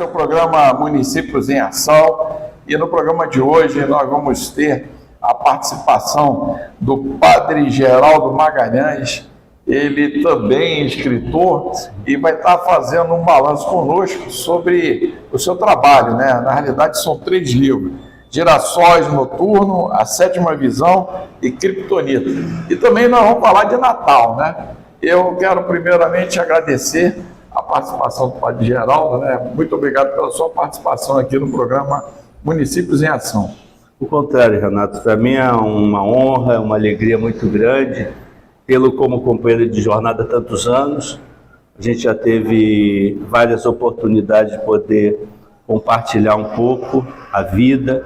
Esse é o programa Municípios em Ação e no programa de hoje nós vamos ter a participação do Padre Geraldo Magalhães. Ele também é escritor e vai estar fazendo um balanço conosco sobre o seu trabalho, né? Na realidade são 3 livros: Girassóis Noturno, A Sétima Visão e Kryptonita. E também nós vamos falar de Natal, né? Eu quero primeiramente agradecer a participação do Padre Geraldo, né? Muito obrigado pela sua participação aqui no programa Municípios em Ação. O contrário, Renato, para mim é uma honra, uma alegria muito grande tê-lo como companheiro de jornada há tantos anos. A gente já teve várias oportunidades de poder compartilhar um pouco a vida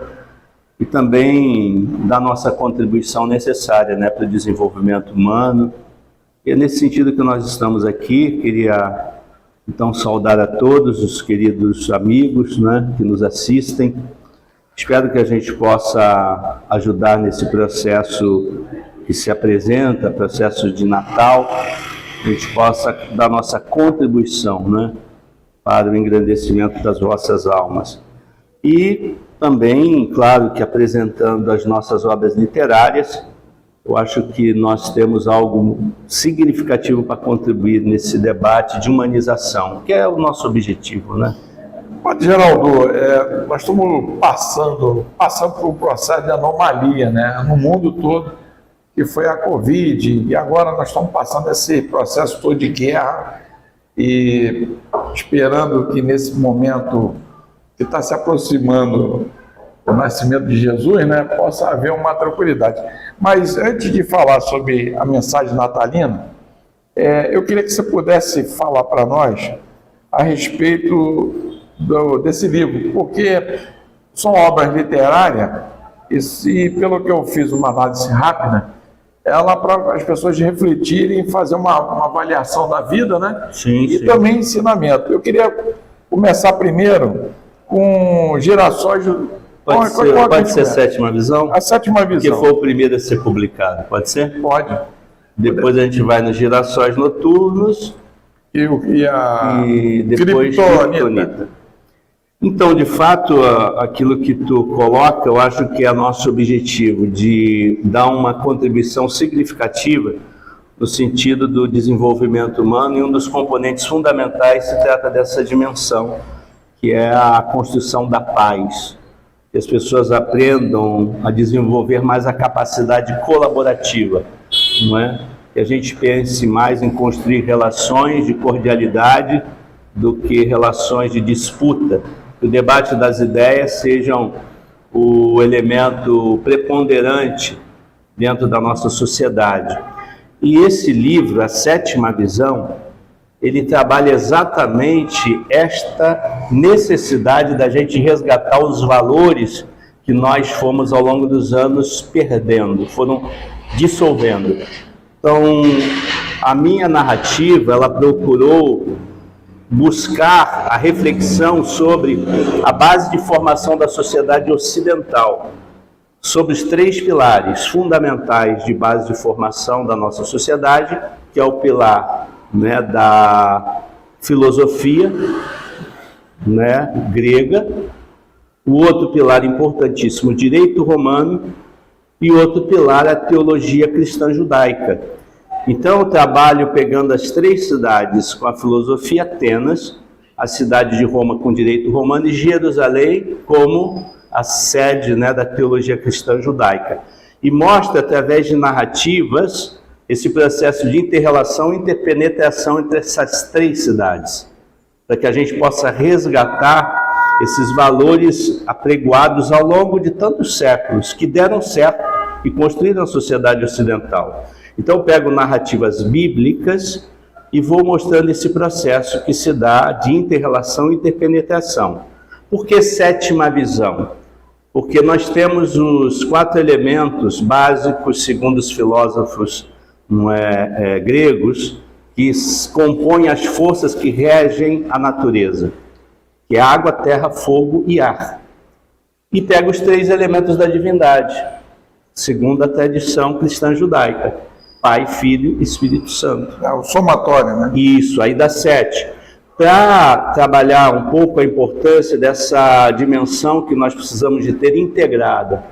e também dar nossa contribuição necessária, né, para o desenvolvimento humano. E é nesse sentido que nós estamos aqui. Queria então saudar a todos os queridos amigos, né, que nos assistem. Espero que a gente possa ajudar nesse processo que se apresenta, processo de Natal, a gente possa dar nossa contribuição, né, para o engrandecimento das vossas almas. E também, claro, que apresentando as nossas obras literárias, eu acho que nós temos algo significativo para contribuir nesse debate de humanização, que é o nosso objetivo, né? Padre Geraldo, nós estamos passando por um processo de anomalia, né, no mundo todo, que foi a Covid, e agora nós estamos passando esse processo todo de guerra e esperando que nesse momento que está se aproximando o nascimento de Jesus, né, possa haver uma tranquilidade. Mas antes de falar sobre a mensagem natalina, eu queria que você pudesse falar para nós a respeito desse livro, porque são obras literárias e pelo que eu fiz uma análise rápida, ela para as pessoas refletirem e fazer uma avaliação da vida, né? Sim. Também ensinamento. Eu queria começar primeiro com Girassóis. Pode ser Sétima Visão? A Sétima Visão. Que foi o primeiro a ser publicado, pode ser? Pode. Depois a gente vai nos Girassóis Noturnos e depois Kryptonita. Então, de fato, aquilo que tu coloca, eu acho que é nosso objetivo, de dar uma contribuição significativa no sentido do desenvolvimento humano, e um dos componentes fundamentais se trata dessa dimensão, que é a construção da paz. Que as pessoas aprendam a desenvolver mais a capacidade colaborativa, não é? Que a gente pense mais em construir relações de cordialidade do que relações de disputa. Que o debate das ideias sejam o elemento preponderante dentro da nossa sociedade. E esse livro, A Sétima Visão, ele trabalha exatamente esta necessidade da gente resgatar os valores que nós fomos ao longo dos anos perdendo, foram dissolvendo. Então, a minha narrativa, ela procurou buscar a reflexão sobre a base de formação da sociedade ocidental, sobre os 3 pilares fundamentais de base de formação da nossa sociedade, que é o pilar, né, da filosofia, né, grega, o outro pilar importantíssimo, o direito romano, e outro pilar, a teologia cristã judaica. Então, eu trabalho pegando as 3 cidades com a filosofia, Atenas, a cidade de Roma com direito romano, e Jerusalém como a sede, né, da teologia cristã judaica. E mostra, através de narrativas, esse processo de inter-relação e interpenetração entre essas 3 cidades, para que a gente possa resgatar esses valores apregoados ao longo de tantos séculos, que deram certo e construíram a sociedade ocidental. Então, eu pego narrativas bíblicas e vou mostrando esse processo que se dá de inter-relação e interpenetração. Por que Sétima Visão? Porque nós temos os 4 elementos básicos, segundo os filósofos gregos, que compõem as forças que regem a natureza, que é água, terra, fogo e ar. E pega os 3 elementos da divindade, segundo a tradição cristã judaica: Pai, Filho e Espírito Santo. É o somatório, né? Isso, aí dá 7. para trabalhar um pouco a importância dessa dimensão que nós precisamos de ter integrada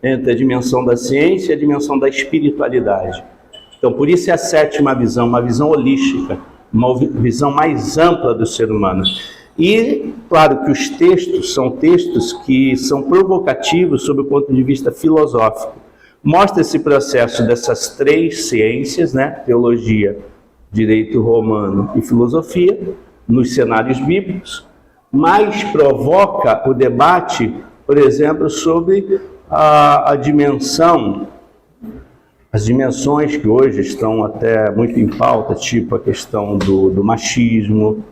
entre a dimensão da ciência e a dimensão da espiritualidade. Então, por isso é a sétima visão, uma visão holística, uma visão mais ampla do ser humano. E, claro que os textos são textos que são provocativos sob o ponto de vista filosófico. Mostra esse processo dessas três ciências, né? Teologia, direito romano e filosofia, nos cenários bíblicos, mas provoca o debate, por exemplo, sobre a dimensão, as dimensões que hoje estão até muito em pauta, tipo a questão do machismo,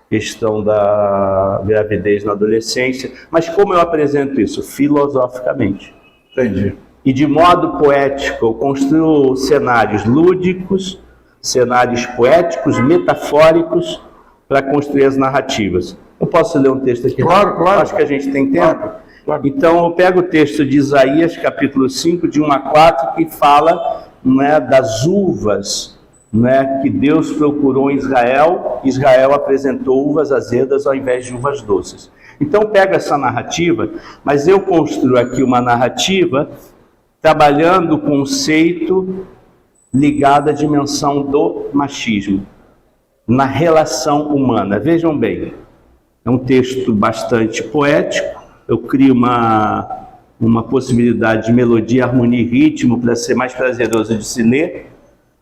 questão da gravidez na adolescência, mas como eu apresento isso? Filosoficamente. Entendi. E de modo poético, eu construo cenários lúdicos, cenários poéticos, metafóricos, para construir as narrativas. Eu posso ler um texto aqui? Claro, claro. Acho que a gente tem tempo. Claro. Então, eu pego o texto de Isaías, capítulo 5, de 1 a 4, que fala, né, das uvas, né, que Deus procurou em Israel. Israel apresentou uvas azedas ao invés de uvas doces. Então, eu pego essa narrativa, mas eu construo aqui uma narrativa trabalhando o conceito ligado à dimensão do machismo, na relação humana. Vejam bem, é um texto bastante poético, eu crio uma possibilidade de melodia, harmonia e ritmo para ser mais prazeroso de se ler,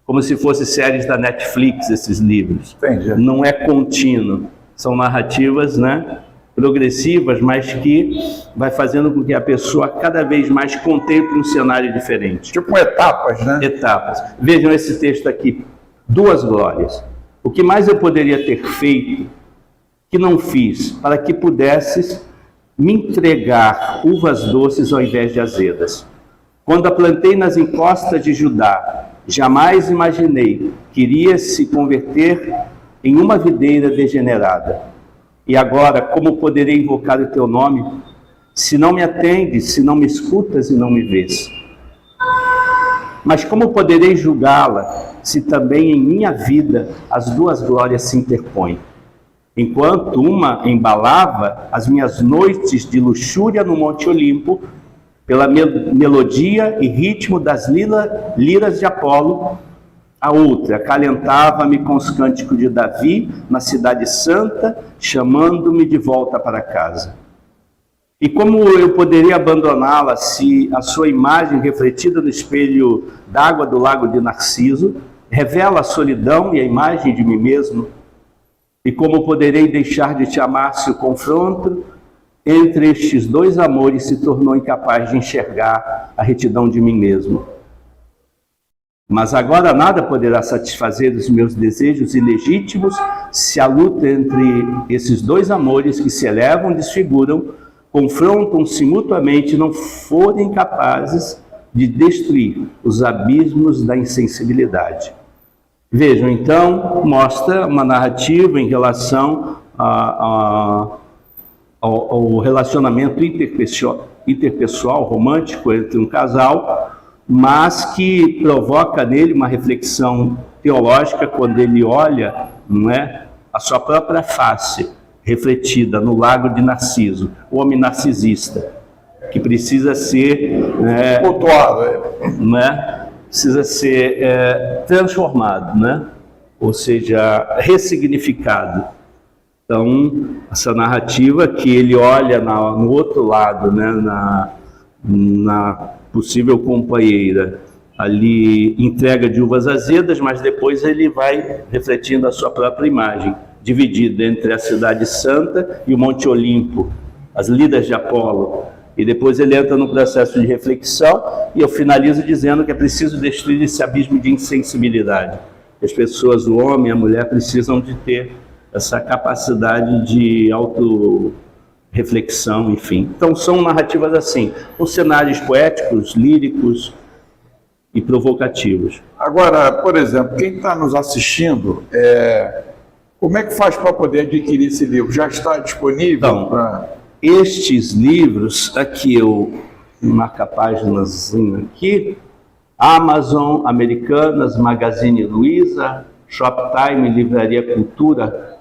como se fossem séries da Netflix, esses livros. Entendi. Não é contínuo, são narrativas, né, progressivas, mas que vai fazendo com que a pessoa cada vez mais contemple um cenário diferente. Tipo etapas, né? Etapas. Vejam esse texto aqui, duas glórias. O que mais eu poderia ter feito, que não fiz, para que pudesses me entregar uvas doces ao invés de azedas. Quando a plantei nas encostas de Judá, jamais imaginei que iria se converter em uma videira degenerada. E agora, como poderei invocar o teu nome, se não me atendes, se não me escutas e não me vês? Mas como poderei julgá-la, se também em minha vida as duas glórias se interpõem? Enquanto uma embalava as minhas noites de luxúria no Monte Olimpo, pela melodia e ritmo das liras de Apolo, a outra acalentava-me com os cânticos de Davi na cidade santa, chamando-me de volta para casa. E como eu poderia abandoná-la se a sua imagem refletida no espelho d'água do lago de Narciso revela a solidão e a imagem de mim mesmo? E como poderei deixar de te amar se o confronto entre estes dois amores se tornou incapaz de enxergar a retidão de mim mesmo? Mas agora nada poderá satisfazer os meus desejos ilegítimos se a luta entre esses dois amores que se elevam, desfiguram, confrontam-se mutuamente, não forem capazes de destruir os abismos da insensibilidade. Vejam, então, mostra uma narrativa em relação ao relacionamento interpessoal, romântico entre um casal, mas que provoca nele uma reflexão teológica quando ele olha, não é, a sua própria face refletida no lago de Narciso, o homem narcisista, que precisa ser precisa ser transformado, né? Ou seja, ressignificado. Então, essa narrativa que ele olha no outro lado, né? na possível companheira, ali entrega de uvas azedas, mas depois ele vai refletindo a sua própria imagem, dividida entre a cidade santa e o Monte Olimpo, as lidas de Apolo. E depois ele entra no processo de reflexão, e eu finalizo dizendo que é preciso destruir esse abismo de insensibilidade. As pessoas, o homem e a mulher, precisam de ter essa capacidade de auto-reflexão, enfim. Então são narrativas assim, com cenários poéticos, líricos e provocativos. Agora, por exemplo, quem está nos assistindo, como é que faz para poder adquirir esse livro? Já está disponível? Então, estes livros, aqui eu marco a páginazinha aqui, Amazon, Americanas, Magazine Luiza, Shoptime, Livraria Cultura,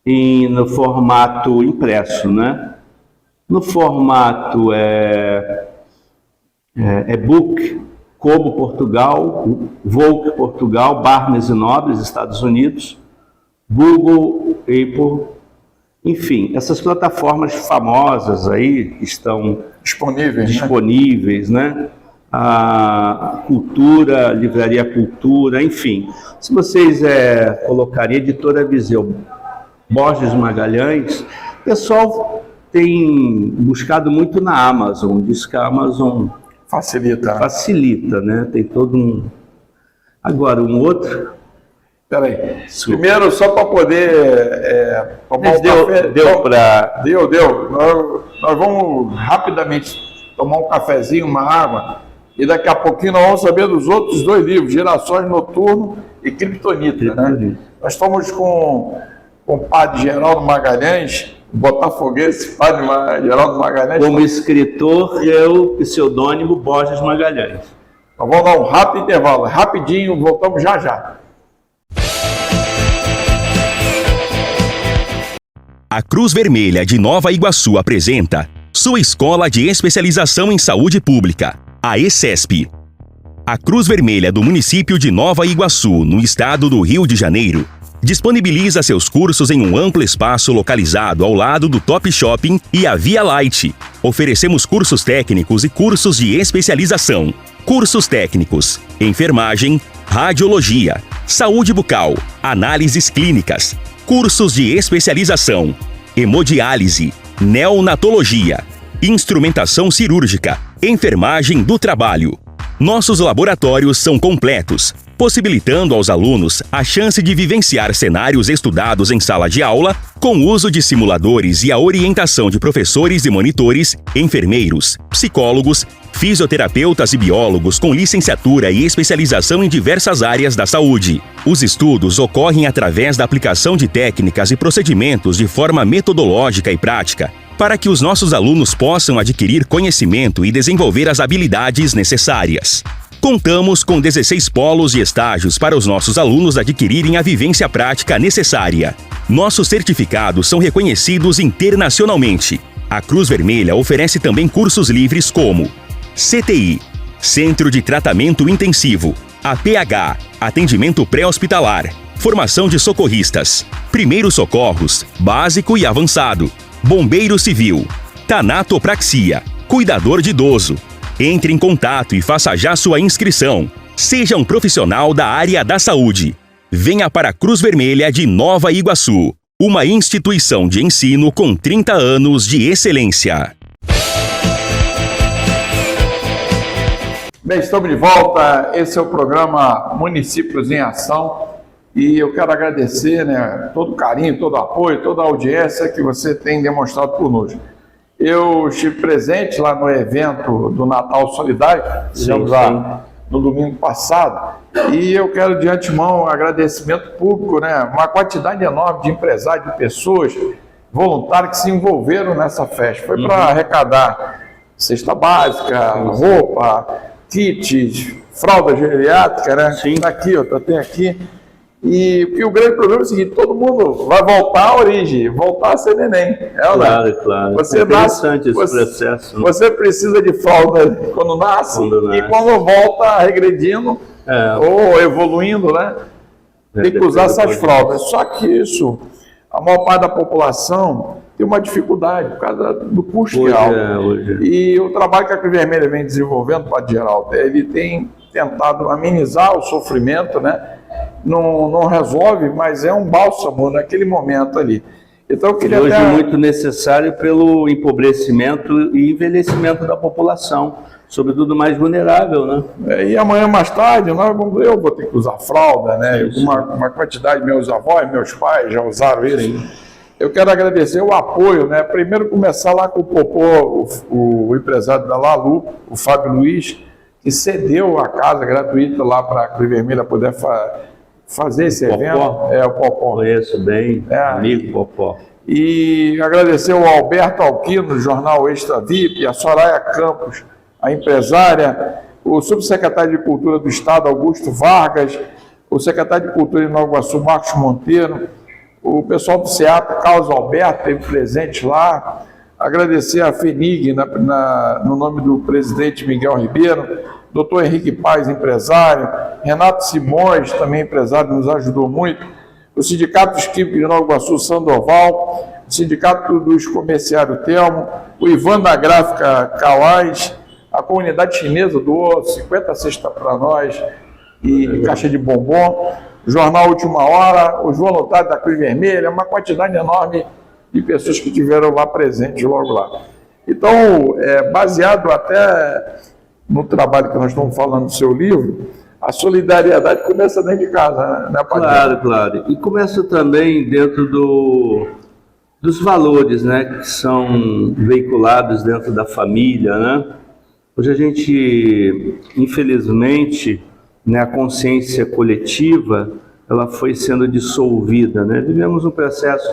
no formato impresso, né? No formato e-book, Kobo Portugal, Volk Portugal, Barnes e Nobles, Estados Unidos, Google, Apple, enfim, essas plataformas famosas aí estão disponíveis, né? A Cultura, Livraria Cultura, enfim. Se vocês colocarem Editora Viseu, Borges Magalhães, o pessoal tem buscado muito na Amazon, diz que a Amazon facilita, né? Tem todo um... Agora, um outro... Peraí. Primeiro, só para poder tomar um café... Deu. Nós vamos rapidamente tomar um cafezinho, uma água, e daqui a pouquinho nós vamos saber dos outros 2 livros, Girassóis Noturno e Kryptonita, né? Nós estamos com o padre Geraldo Magalhães, botafoguense, padre Geraldo Magalhães. Como escritor, é o pseudônimo Borges Magalhães. Nós vamos dar um rápido intervalo, rapidinho, voltamos já. A Cruz Vermelha de Nova Iguaçu apresenta sua Escola de Especialização em Saúde Pública, a ESESP. A Cruz Vermelha do município de Nova Iguaçu, no estado do Rio de Janeiro, disponibiliza seus cursos em um amplo espaço localizado ao lado do Top Shopping e a Via Light. Oferecemos cursos técnicos e cursos de especialização. Cursos técnicos: enfermagem, radiologia, saúde bucal, análises clínicas. Cursos de especialização: hemodiálise, neonatologia, instrumentação cirúrgica, enfermagem do trabalho. Nossos laboratórios são completos, possibilitando aos alunos a chance de vivenciar cenários estudados em sala de aula, com uso de simuladores e a orientação de professores e monitores, enfermeiros, psicólogos, fisioterapeutas e biólogos com licenciatura e especialização em diversas áreas da saúde. Os estudos ocorrem através da aplicação de técnicas e procedimentos de forma metodológica e prática, para que os nossos alunos possam adquirir conhecimento e desenvolver as habilidades necessárias. Contamos com 16 polos e estágios para os nossos alunos adquirirem a vivência prática necessária. Nossos certificados são reconhecidos internacionalmente. A Cruz Vermelha oferece também cursos livres como CTI, Centro de Tratamento Intensivo, APH, Atendimento Pré-Hospitalar, Formação de Socorristas, Primeiros Socorros, Básico e Avançado, Bombeiro Civil, Tanatopraxia, Cuidador de Idoso. Entre em contato e faça já sua inscrição. Seja um profissional da área da saúde. Venha para a Cruz Vermelha de Nova Iguaçu, uma instituição de ensino com 30 anos de excelência. Bem, estamos de volta. Esse é o programa Municípios em Ação e eu quero agradecer, né, todo o carinho, todo o apoio, toda a audiência que você tem demonstrado conosco. Eu estive presente lá no evento do Natal Solidário, fizemos lá no domingo passado, e eu quero de antemão um agradecimento público, né, uma quantidade enorme de empresários, de pessoas, voluntários que se envolveram nessa festa. Foi para arrecadar cesta básica, roupa, kits, fralda geriátrica, né? Sim. Tá aqui, ó, tem aqui. E o grande problema é o seguinte: todo mundo vai voltar à origem, voltar a ser neném. Claro. Você é interessante esse processo. Você precisa de fralda quando nasce, e quando volta regredindo ou evoluindo, né? Tem que usar essas fraldas. Só que isso, a maior parte da população tem uma dificuldade por causa do custo que é alto. E o trabalho que a Cruz Vermelha vem desenvolvendo, Padre Geraldo, ele tem tentado amenizar o sofrimento, né? Não resolve, mas é um bálsamo naquele momento ali. Então, eu queria hoje muito necessário pelo empobrecimento e envelhecimento da população, sobretudo mais vulnerável, né? E amanhã mais tarde, eu vou ter que usar fralda, né? Uma quantidade de meus avós, meus pais já usaram ele. Eu quero agradecer o apoio, né? Primeiro começar lá com o Popô, o empresário da Lalu, o Fábio Luiz, que cedeu a casa gratuita lá para a Cruz Vermelha poder fazer esse evento. O Popó. Conheço bem, amigo Popó. E agradecer ao Alberto Alquino, do jornal Extra VIP, a Soraya Campos, a empresária, o subsecretário de Cultura do Estado, Augusto Vargas, o secretário de Cultura de Nova Iguaçu, Marcos Monteiro, o pessoal do SEAP, Carlos Alberto, teve presente lá, agradecer a FENIG no nome do presidente Miguel Ribeiro, doutor Henrique Paz, empresário, Renato Simões, também empresário, nos ajudou muito, o Sindicato dos Químicos de Nova Iguaçu, Sandoval, o Sindicato dos Comerciários Telmo, o Ivan da Gráfica Calais, a comunidade chinesa doou 50 cestas para nós e caixa de bombom, o Jornal Última Hora, o João Notário da Cruz Vermelha, uma quantidade enorme de pessoas que tiveram lá presentes logo lá. Então, baseado até no trabalho que nós estamos falando do seu livro, a solidariedade começa dentro de casa, né, Padre? Claro, claro. E começa também dentro dos valores, né, que são veiculados dentro da família, né? Hoje a gente, infelizmente, né, a consciência coletiva, ela foi sendo dissolvida, né? Vivemos um processo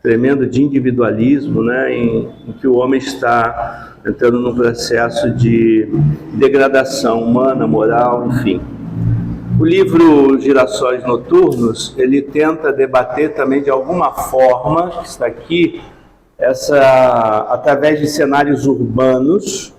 tremendo de individualismo, né, em que o homem está entrando num processo de degradação humana, moral, enfim. O livro Girassóis Noturnos, ele tenta debater também de alguma forma, que está aqui, através de cenários urbanos,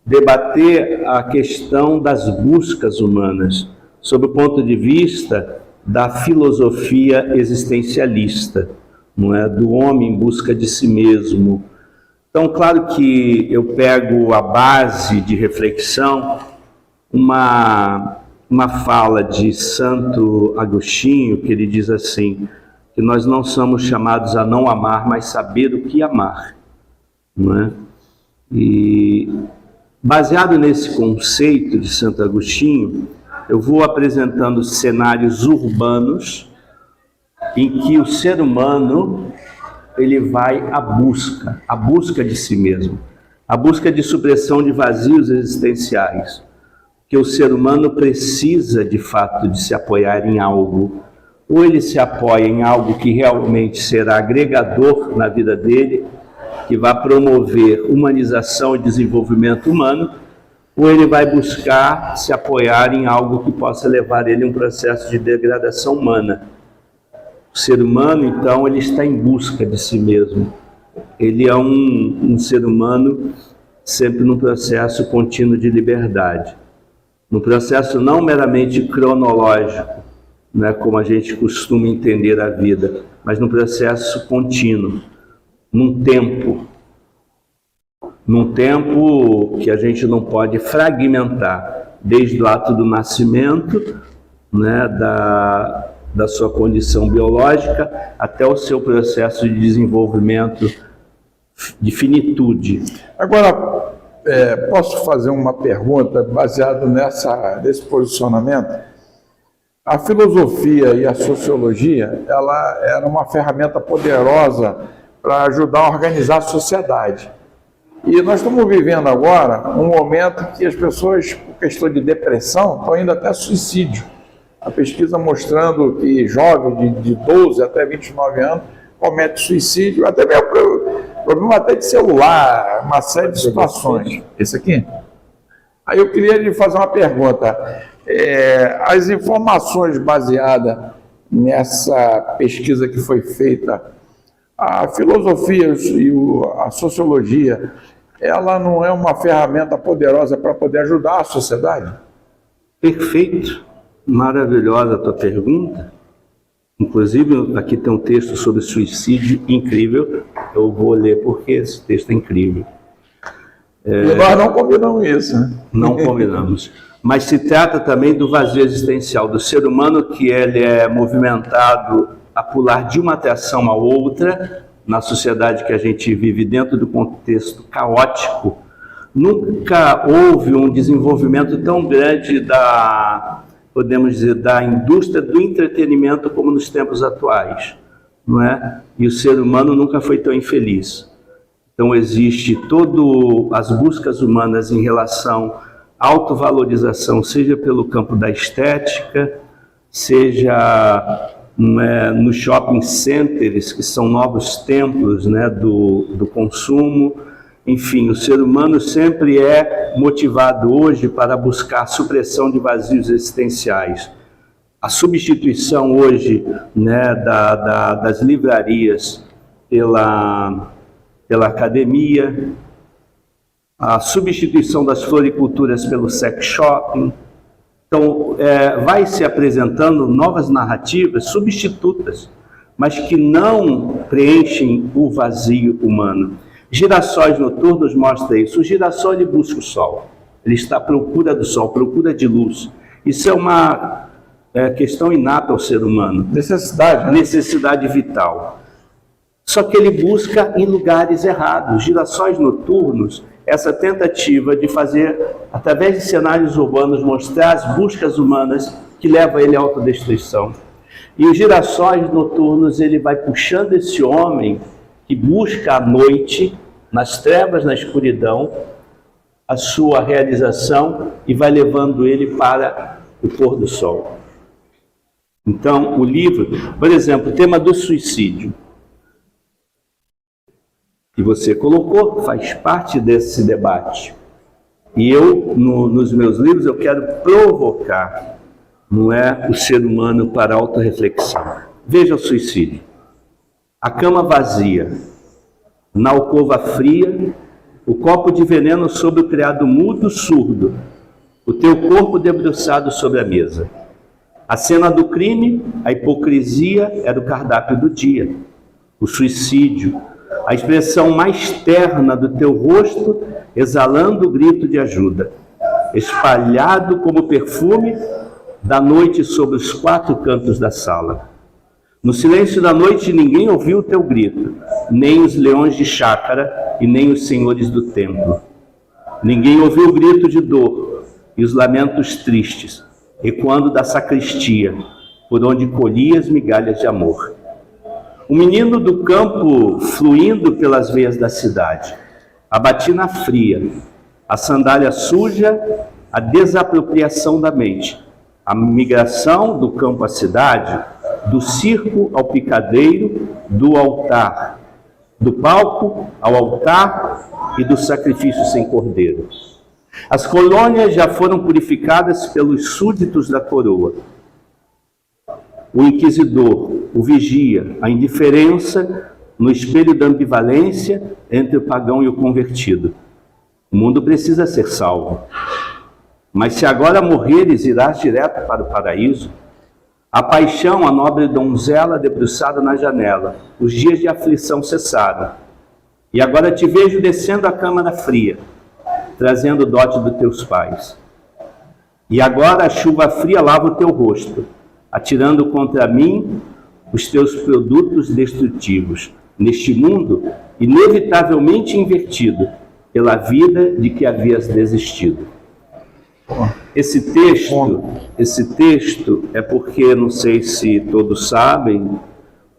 debater a questão das buscas humanas, sob o ponto de vista da filosofia existencialista, não é? Do homem em busca de si mesmo. Então, claro que eu pego a base de reflexão, uma fala de Santo Agostinho, que ele diz assim, que nós não somos chamados a não amar, mas saber o que amar, não é? E baseado nesse conceito de Santo Agostinho, eu vou apresentando cenários urbanos em que o ser humano ele vai à busca de si mesmo, a busca de supressão de vazios existenciais, que o ser humano precisa de fato de se apoiar em algo, ou ele se apoia em algo que realmente será agregador na vida dele, que vai promover humanização e desenvolvimento humano, ou ele vai buscar se apoiar em algo que possa levar ele a um processo de degradação humana. O ser humano, então, ele está em busca de si mesmo. Ele é um ser humano sempre num processo contínuo de liberdade. Num processo não meramente cronológico, né, como a gente costuma entender a vida, mas num processo contínuo, num tempo que a gente não pode fragmentar, desde o ato do nascimento, né, da sua condição biológica, até o seu processo de desenvolvimento de finitude. Agora, posso fazer uma pergunta baseada nesse posicionamento? A filosofia e a sociologia, ela era uma ferramenta poderosa para ajudar a organizar a sociedade. E nós estamos vivendo agora um momento que as pessoas, por questão de depressão, estão indo até suicídio. A pesquisa mostrando que jovens de 12 até 29 anos cometem suicídio, até mesmo problema até de celular, uma série de situações. Esse aqui? Aí eu queria lhe fazer uma pergunta. As informações baseadas nessa pesquisa que foi feita, a filosofia e a sociologia, ela não é uma ferramenta poderosa para poder ajudar a sociedade? Perfeito, maravilhosa a tua pergunta. Inclusive, aqui tem um texto sobre suicídio incrível. Eu vou ler porque esse texto é incrível. E nós não combinamos isso, né? Não combinamos. Mas se trata também do vazio existencial do ser humano, que ele é movimentado a pular de uma atração a outra, na sociedade que a gente vive dentro do contexto caótico. Nunca houve um desenvolvimento tão grande podemos dizer, da indústria do entretenimento como nos tempos atuais, não é? E o ser humano nunca foi tão infeliz. Então existe as buscas humanas em relação à autovalorização, seja pelo campo da estética, seja nos shopping centers, que são novos templos, né, do consumo. Enfim, o ser humano sempre é motivado hoje para buscar a supressão de vazios existenciais. a substituição hoje, né, das livrarias pela academia, a substituição das floriculturas pelo sex shopping. Então, vai se apresentando novas narrativas substitutas, mas que não preenchem o vazio humano. Girassóis Noturnos mostra isso. O girassol, ele busca o sol. Ele está à procura do sol, procura de luz. Isso é uma questão inata ao ser humano. Necessidade, né? Necessidade vital. Só que ele busca em lugares errados. Girassóis Noturnos, essa tentativa de fazer, através de cenários urbanos, mostrar as buscas humanas que levam ele à autodestruição. E os Girassóis Noturnos, ele vai puxando esse homem que busca à noite, nas trevas, na escuridão, a sua realização e vai levando ele para o pôr do sol. Então, o livro, por exemplo, o tema do suicídio, que você colocou, faz parte desse debate. E eu, nos meus livros, eu quero provocar, não é, o ser humano para a autorreflexão. Veja o suicídio. A cama vazia, na alcova fria, o copo de veneno sobre o criado mudo surdo, o teu corpo debruçado sobre a mesa. A cena do crime, a hipocrisia era o cardápio do dia. O suicídio, a expressão mais terna do teu rosto, exalando o grito de ajuda, espalhado como perfume da noite sobre os 4 cantos da sala. No silêncio da noite ninguém ouviu o teu grito, nem os leões de chácara e nem os senhores do templo. Ninguém ouviu o grito de dor e os lamentos tristes, ecoando da sacristia, por onde colhias migalhas de amor. O menino do campo fluindo pelas veias da cidade, a batina fria, a sandália suja, a desapropriação da mente, a migração do campo à cidade, do circo ao picadeiro, do altar, do palco ao altar e do sacrifício sem cordeiro. As colônias já foram purificadas pelos súditos da coroa. O inquisidor, o vigia, a indiferença no espelho da ambivalência entre o pagão e o convertido. O mundo precisa ser salvo. Mas se agora morreres, irás direto para o paraíso. A paixão, a nobre donzela debruçada na janela. Os dias de aflição cessaram. E agora te vejo descendo a câmara fria, trazendo o dote dos teus pais. E agora a chuva fria lava o teu rosto, atirando contra mim os teus produtos destrutivos, neste mundo inevitavelmente invertido pela vida de que havias desistido. Esse texto é porque, não sei se todos sabem,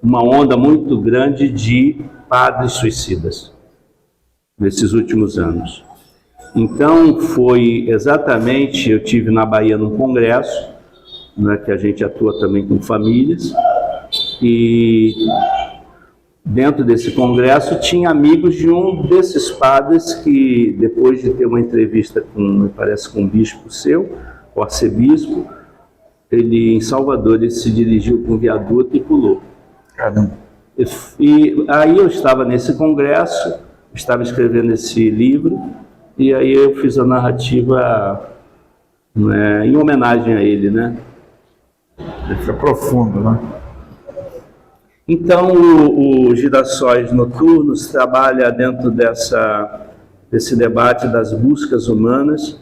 uma onda muito grande de padres suicidas nesses últimos anos. Então, foi exatamente, eu tive na Bahia num congresso, né, que a gente atua também com famílias, e dentro desse congresso tinha amigos de um desses padres que, depois de ter uma entrevista com, me parece, com um bispo seu, o arcebispo, ele, em Salvador, ele se dirigiu para um viaduto e pulou. Caramba. E aí eu estava nesse congresso, estava escrevendo esse livro, e aí eu fiz a narrativa, né, em homenagem a ele, né? Fica profundo, né? Então, o Girassóis Noturnos trabalha dentro desse debate das buscas humanas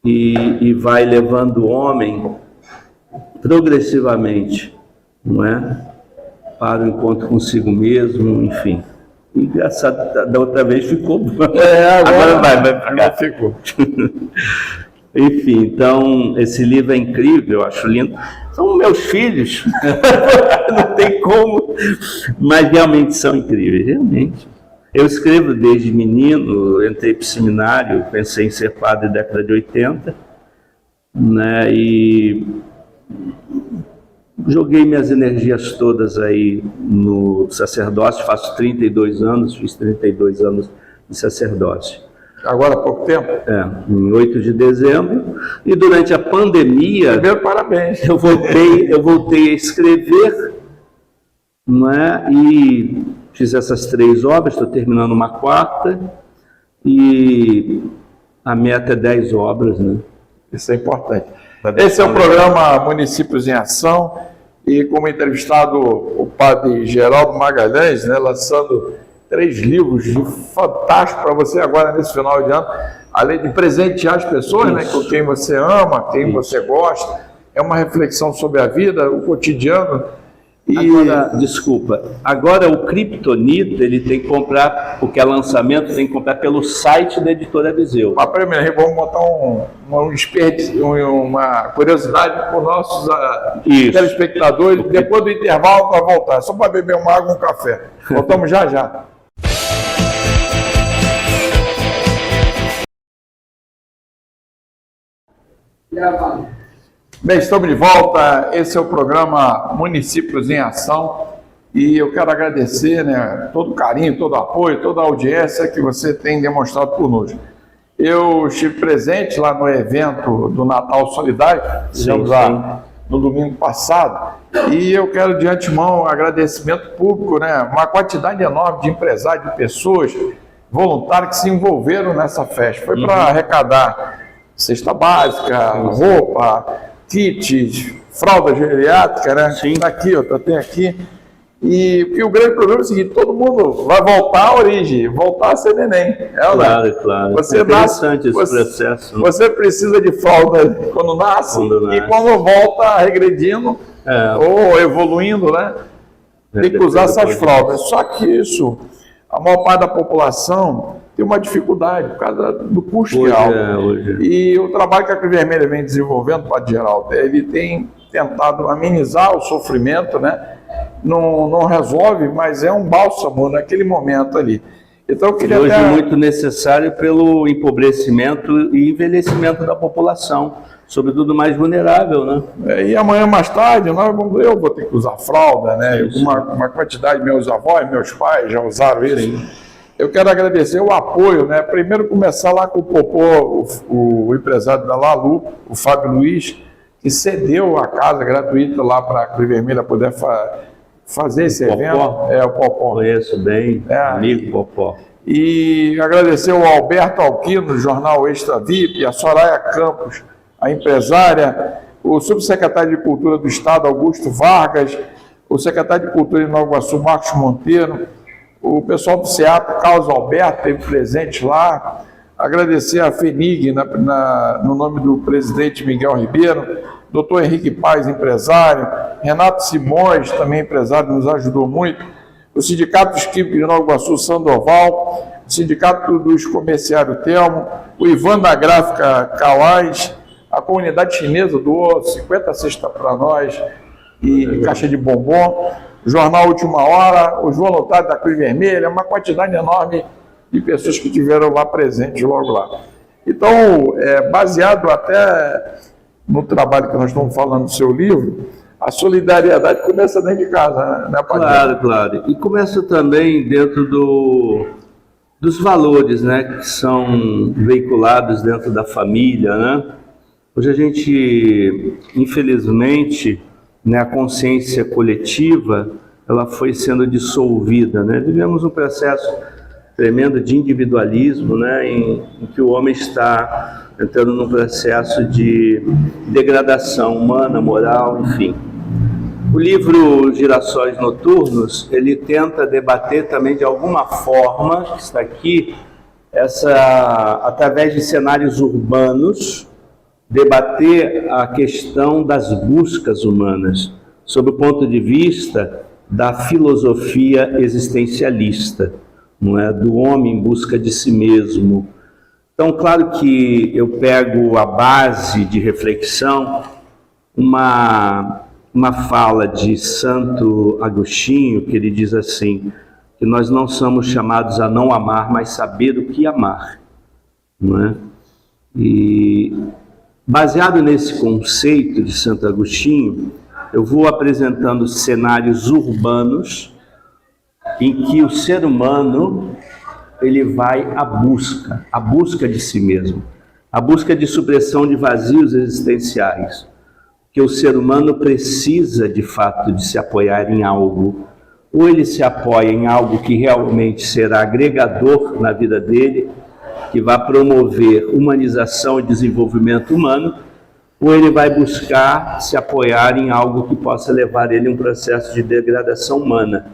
e vai levando o homem progressivamente, não é? Para o encontro consigo mesmo, enfim. Engraçado, da outra vez ficou bom. Agora vai ficar. Ficou. Enfim, então, esse livro é incrível, eu acho lindo. São meus filhos, não tem como, mas realmente são incríveis, realmente. Eu escrevo desde menino, entrei para o seminário, pensei em ser padre na década de 80, né, e joguei minhas energias todas aí no sacerdócio, faço 32 anos, fiz 32 anos de sacerdócio. Agora há pouco tempo? Em 8 de dezembro. E durante a pandemia... Primeiro, parabéns. Eu voltei a escrever, não é? E fiz essas 3 obras, estou terminando uma 4ª, e a meta é 10 obras, né? Isso é importante. Esse é o programa Municípios em Ação, e como entrevistado o padre Geraldo Magalhães, né, lançando 3 livros fantásticos para você agora nesse final de ano, além de presentear as pessoas, né, com quem você ama, quem você gosta. É uma reflexão sobre a vida, o cotidiano. E... Agora, desculpa, agora o Kryptonita, ele tem que comprar, porque é lançamento, tem que comprar pelo site da Editora Viseu. Mas primeiro, vamos botar uma curiosidade para os nossos telespectadores. Depois do intervalo, para voltar. Só para beber uma água e um café. Voltamos já já. Bem, estamos de volta. Esse é o programa Municípios em Ação e eu quero agradecer, né, todo o carinho, todo o apoio, toda a audiência que você tem demonstrado conosco. Eu estive presente lá no evento do Natal Solidário, que fizemos lá no domingo passado, e eu quero de antemão um agradecimento público, né, uma quantidade enorme de empresários, de pessoas, voluntários que se envolveram nessa festa. Foi para arrecadar cesta básica, roupa, kits, fralda geriátrica, né? Tá aqui, ó, tem aqui. E o grande problema é o seguinte: todo mundo vai voltar à origem, voltar a ser neném. Claro. Você é interessante esse processo. Você precisa de fralda quando nasce, e quando volta regredindo ou evoluindo, né? Tem que usar essas fraldas. Só que isso, a maior parte da população tem uma dificuldade por causa do custo que é alto. E o trabalho que a Cruz Vermelha vem desenvolvendo, Padre Geraldo, ele tem tentado amenizar o sofrimento, né? Não resolve, mas é um bálsamo naquele momento ali. Então, eu queria hoje muito necessário pelo empobrecimento e envelhecimento da população, sobretudo mais vulnerável, né? E amanhã mais tarde, eu vou ter que usar fralda, né? Uma quantidade de meus avós, meus pais já usaram isso. Eu quero agradecer o apoio, né? Primeiro começar lá com o Popô, o empresário da Lalu, o Fábio Luiz, que cedeu a casa gratuita lá para a Cruz Vermelha poder fazer esse evento. O Popó. Conheço bem, amigo Popó. E agradecer ao Alberto Alquino, do jornal Extra VIP, a Soraya Campos, a empresária, o subsecretário de Cultura do Estado, Augusto Vargas, o secretário de Cultura de Nova Iguaçu, Marcos Monteiro, o pessoal do SEAP, Carlos Alberto, esteve presente lá. Agradecer a FENIG, no nome do presidente Miguel Ribeiro, doutor Henrique Paz, empresário, Renato Simões, também empresário, nos ajudou muito, o Sindicato dos Químicos de Nova Iguaçu, Sandoval, o Sindicato dos Comerciários Telmo, o Ivan da Gráfica Calais, a comunidade chinesa doou 50 cestas para nós e caixa de bombom, o Jornal Última Hora, os voluntários da Cruz Vermelha, uma quantidade enorme de pessoas que estiveram lá presentes logo lá. Então, baseado até no trabalho que nós estamos falando do seu livro, a solidariedade começa dentro de casa, né, Padre? Claro. E começa também dentro dos valores, né, que são veiculados dentro da família, né? Hoje a gente, infelizmente, né, a consciência coletiva, ela foi sendo dissolvida, né? Vivemos um processo tremendo de individualismo, né, em que o homem está entrando num processo de degradação humana, moral, enfim. O livro Girassóis Noturnos, ele tenta debater também de alguma forma, que está aqui, através de cenários urbanos, debater a questão das buscas humanas, sob o ponto de vista da filosofia existencialista, não é? Do homem em busca de si mesmo. Então, claro que eu pego a base de reflexão, uma fala de Santo Agostinho, que ele diz assim, que nós não somos chamados a não amar, mas saber o que amar, não é? E baseado nesse conceito de Santo Agostinho, eu vou apresentando cenários urbanos em que o ser humano ele vai à busca de si mesmo, a busca de supressão de vazios existenciais, que o ser humano precisa de fato de se apoiar em algo. Ou ele se apoia em algo que realmente será agregador na vida dele, que vai promover humanização e desenvolvimento humano, ou ele vai buscar se apoiar em algo que possa levar ele a um processo de degradação humana.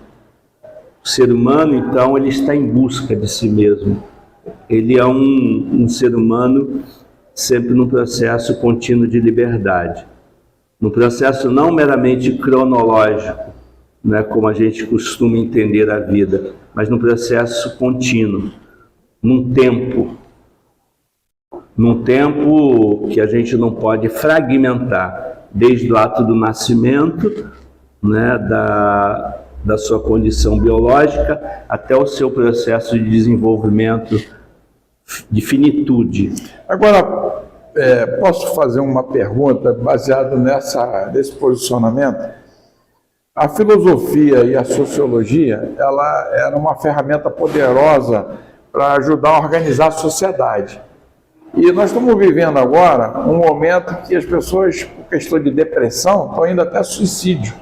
O ser humano, então, ele está em busca de si mesmo. Ele é um ser humano sempre num processo contínuo de liberdade, num processo não meramente cronológico, né, como a gente costuma entender a vida, mas num processo contínuo, num tempo que a gente não pode fragmentar, desde o ato do nascimento, né, da sua condição biológica, até o seu processo de desenvolvimento, de finitude. Agora, posso fazer uma pergunta baseada nesse posicionamento? A filosofia e a sociologia, ela era uma ferramenta poderosa para ajudar a organizar a sociedade. E nós estamos vivendo agora um momento que as pessoas, por questão de depressão, estão indo até suicídio.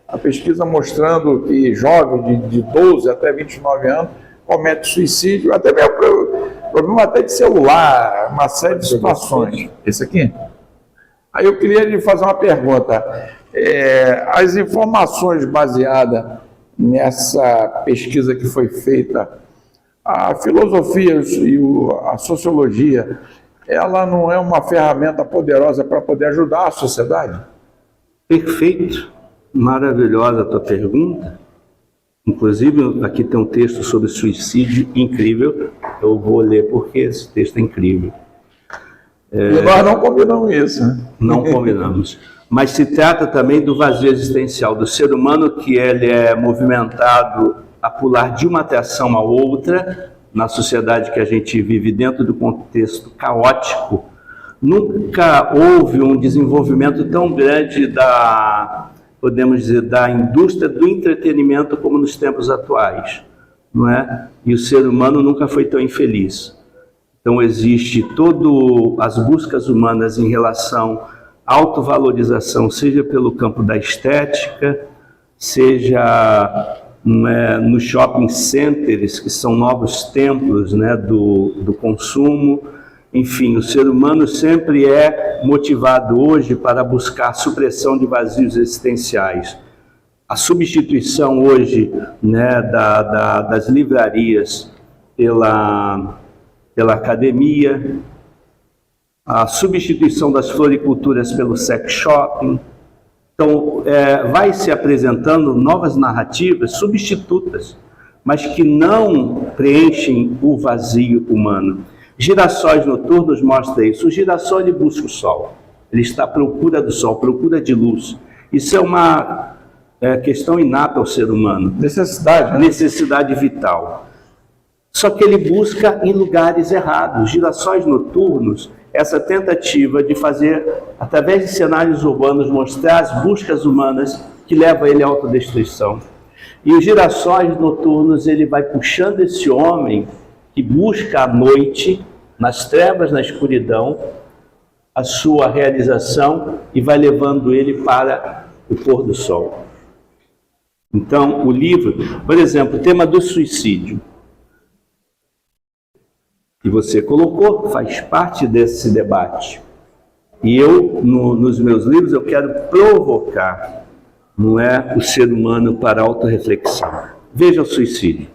A pesquisa mostrando que jovens de 12 até 29 anos cometem suicídio, até mesmo problema até de celular, uma série de situações. Esse aqui? Aí eu queria lhe fazer uma pergunta. As informações baseadas nessa pesquisa que foi feita, a filosofia e a sociologia, ela não é uma ferramenta poderosa para poder ajudar a sociedade? Perfeito, maravilhosa a tua pergunta. Inclusive, aqui tem um texto sobre suicídio incrível. Eu vou ler porque esse texto é incrível. E nós não combinamos isso, né? Não combinamos. Mas se trata também do vazio existencial do ser humano, que ele é movimentado a pular de uma atração a outra, na sociedade que a gente vive dentro do contexto caótico. Nunca houve um desenvolvimento tão grande podemos dizer, da indústria do entretenimento como nos tempos atuais, não é? E o ser humano nunca foi tão infeliz. Então existe as buscas humanas em relação à autovalorização, seja pelo campo da estética, seja nos shopping centers, que são novos templos, né, do consumo. Enfim, o ser humano sempre é motivado hoje para buscar a supressão de vazios existenciais. A substituição hoje, né, das livrarias pela academia, a substituição das floriculturas pelo sex shopping. Então, vai se apresentando novas narrativas substitutas, mas que não preenchem o vazio humano. Girassóis Noturnos mostra isso. O girassol, ele busca o sol. Ele está à procura do sol, procura de luz. Isso é uma questão inata ao ser humano. Necessidade, né? Necessidade vital. Só que ele busca em lugares errados. Girassóis Noturnos, essa tentativa de fazer, através de cenários urbanos, mostrar as buscas humanas que levam ele à autodestruição. E os Girassóis Noturnos, ele vai puxando esse homem que busca à noite, nas trevas, na escuridão, a sua realização e vai levando ele para o pôr do sol. Então, o livro, por exemplo, o tema do suicídio, que você colocou, faz parte desse debate. E eu, nos meus livros, eu quero provocar, não é, o ser humano para a autorreflexão. Veja o suicídio.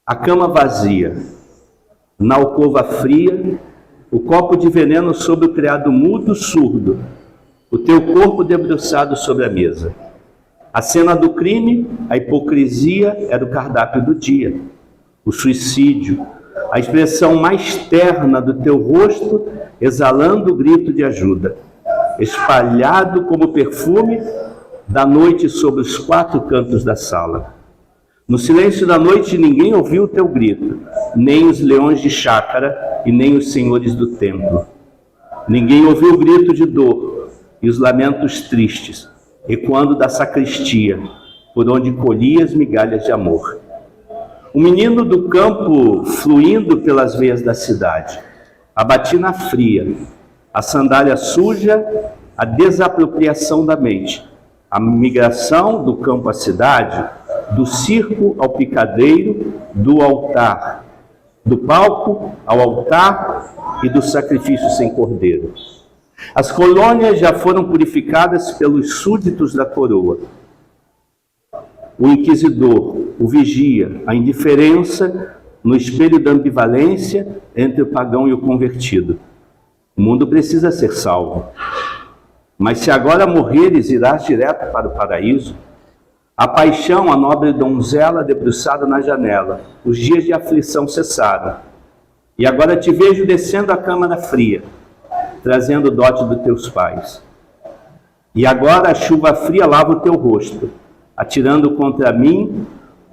A cama vazia, na alcova fria, o copo de veneno sobre o criado mudo surdo, o teu corpo debruçado sobre a mesa. A cena do crime, a hipocrisia era o cardápio do dia. O suicídio, a expressão mais terna do teu rosto, exalando o grito de ajuda, espalhado como perfume da noite sobre os 4 cantos da sala. No silêncio da noite ninguém ouviu o teu grito, nem os leões de chácara e nem os senhores do templo. Ninguém ouviu o grito de dor e os lamentos tristes, ecoando da sacristia, por onde colhias migalhas de amor. O menino do campo fluindo pelas veias da cidade, a batina fria, a sandália suja, a desapropriação da mente, a migração do campo à cidade, do circo ao picadeiro, do altar, do palco ao altar e do sacrifício sem cordeiro. As colônias já foram purificadas pelos súditos da coroa. O inquisidor, o vigia, a indiferença no espelho da ambivalência entre o pagão e o convertido. O mundo precisa ser salvo. Mas se agora morreres, irás direto para o paraíso. A paixão, a nobre donzela debruçada na janela. Os dias de aflição cessaram. E agora te vejo descendo a câmara fria, trazendo o dote dos teus pais. E agora a chuva fria lava o teu rosto, atirando contra mim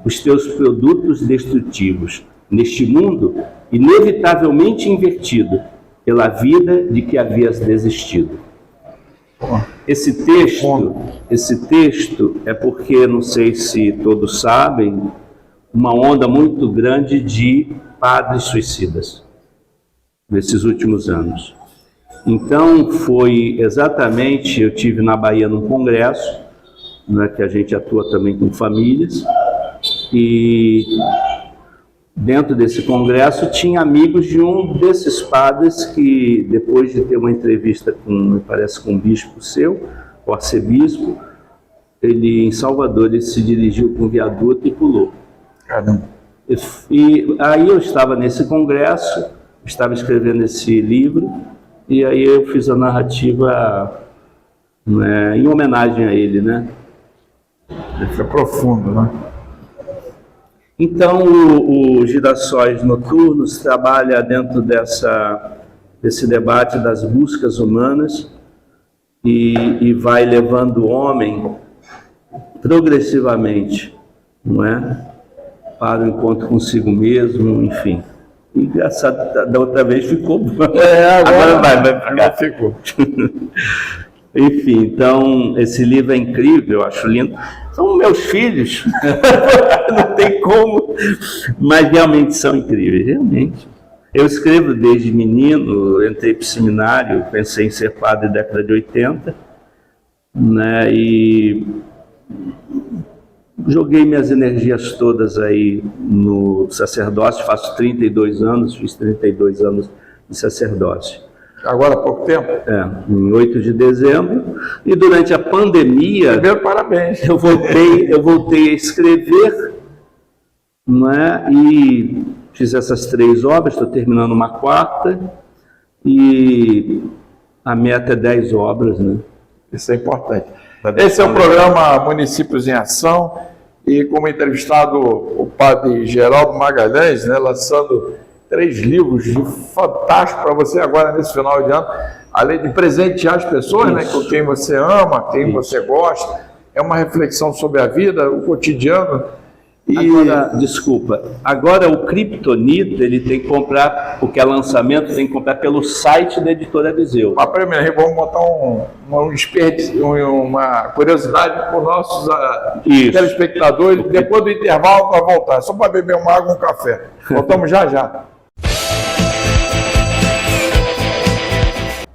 os teus produtos destrutivos, neste mundo inevitavelmente invertido pela vida de que havias desistido. Esse texto é porque, não sei se todos sabem, uma onda muito grande de padres suicidas nesses últimos anos. Então foi exatamente, eu tive na Bahia num congresso, né, que a gente atua também com famílias, e dentro desse congresso tinha amigos de um desses padres que, depois de ter uma entrevista com, me parece, com um bispo seu, o arcebispo, ele em Salvador, ele se dirigiu para um viaduto e pulou. Caramba. E aí eu estava nesse congresso, estava escrevendo esse livro, e aí eu fiz a narrativa, né, em homenagem a ele, né? Foi profundo, né? Então, o Girassóis Noturnos trabalha dentro desse debate das buscas humanas e vai levando o homem progressivamente, não é? Para o encontro consigo mesmo, enfim. E engraçado, da outra vez ficou bom. Agora vai ficou. Enfim, então, esse livro é incrível, eu acho lindo. São meus filhos, não tem como, mas realmente são incríveis, realmente. Eu escrevo desde menino, entrei para o seminário, pensei em ser padre na década de 80, né, e joguei minhas energias todas aí no sacerdócio, faço 32 anos, fiz 32 anos de sacerdócio. Agora há pouco tempo? Em 8 de dezembro. E durante a pandemia... Primeiro, parabéns. Eu voltei a escrever, não é? E fiz essas 3 obras, estou terminando uma 4ª, e a meta é 10 obras, né? Isso é importante. Esse é o programa Municípios em Ação, e como entrevistado o padre Geraldo Magalhães, né, lançando 3 livros fantásticos para você agora nesse final de ano, além de presentear as pessoas, né, com quem você ama, quem você gosta. É uma reflexão sobre a vida, o cotidiano. E... Agora, desculpa, agora o Kryptonita, ele tem que comprar, porque é lançamento, tem que comprar pelo site da Editora Viseu. Mas primeiro, vamos botar uma curiosidade para os nossos telespectadores. Depois do intervalo, para voltar, só para beber uma água e um café. Voltamos já já.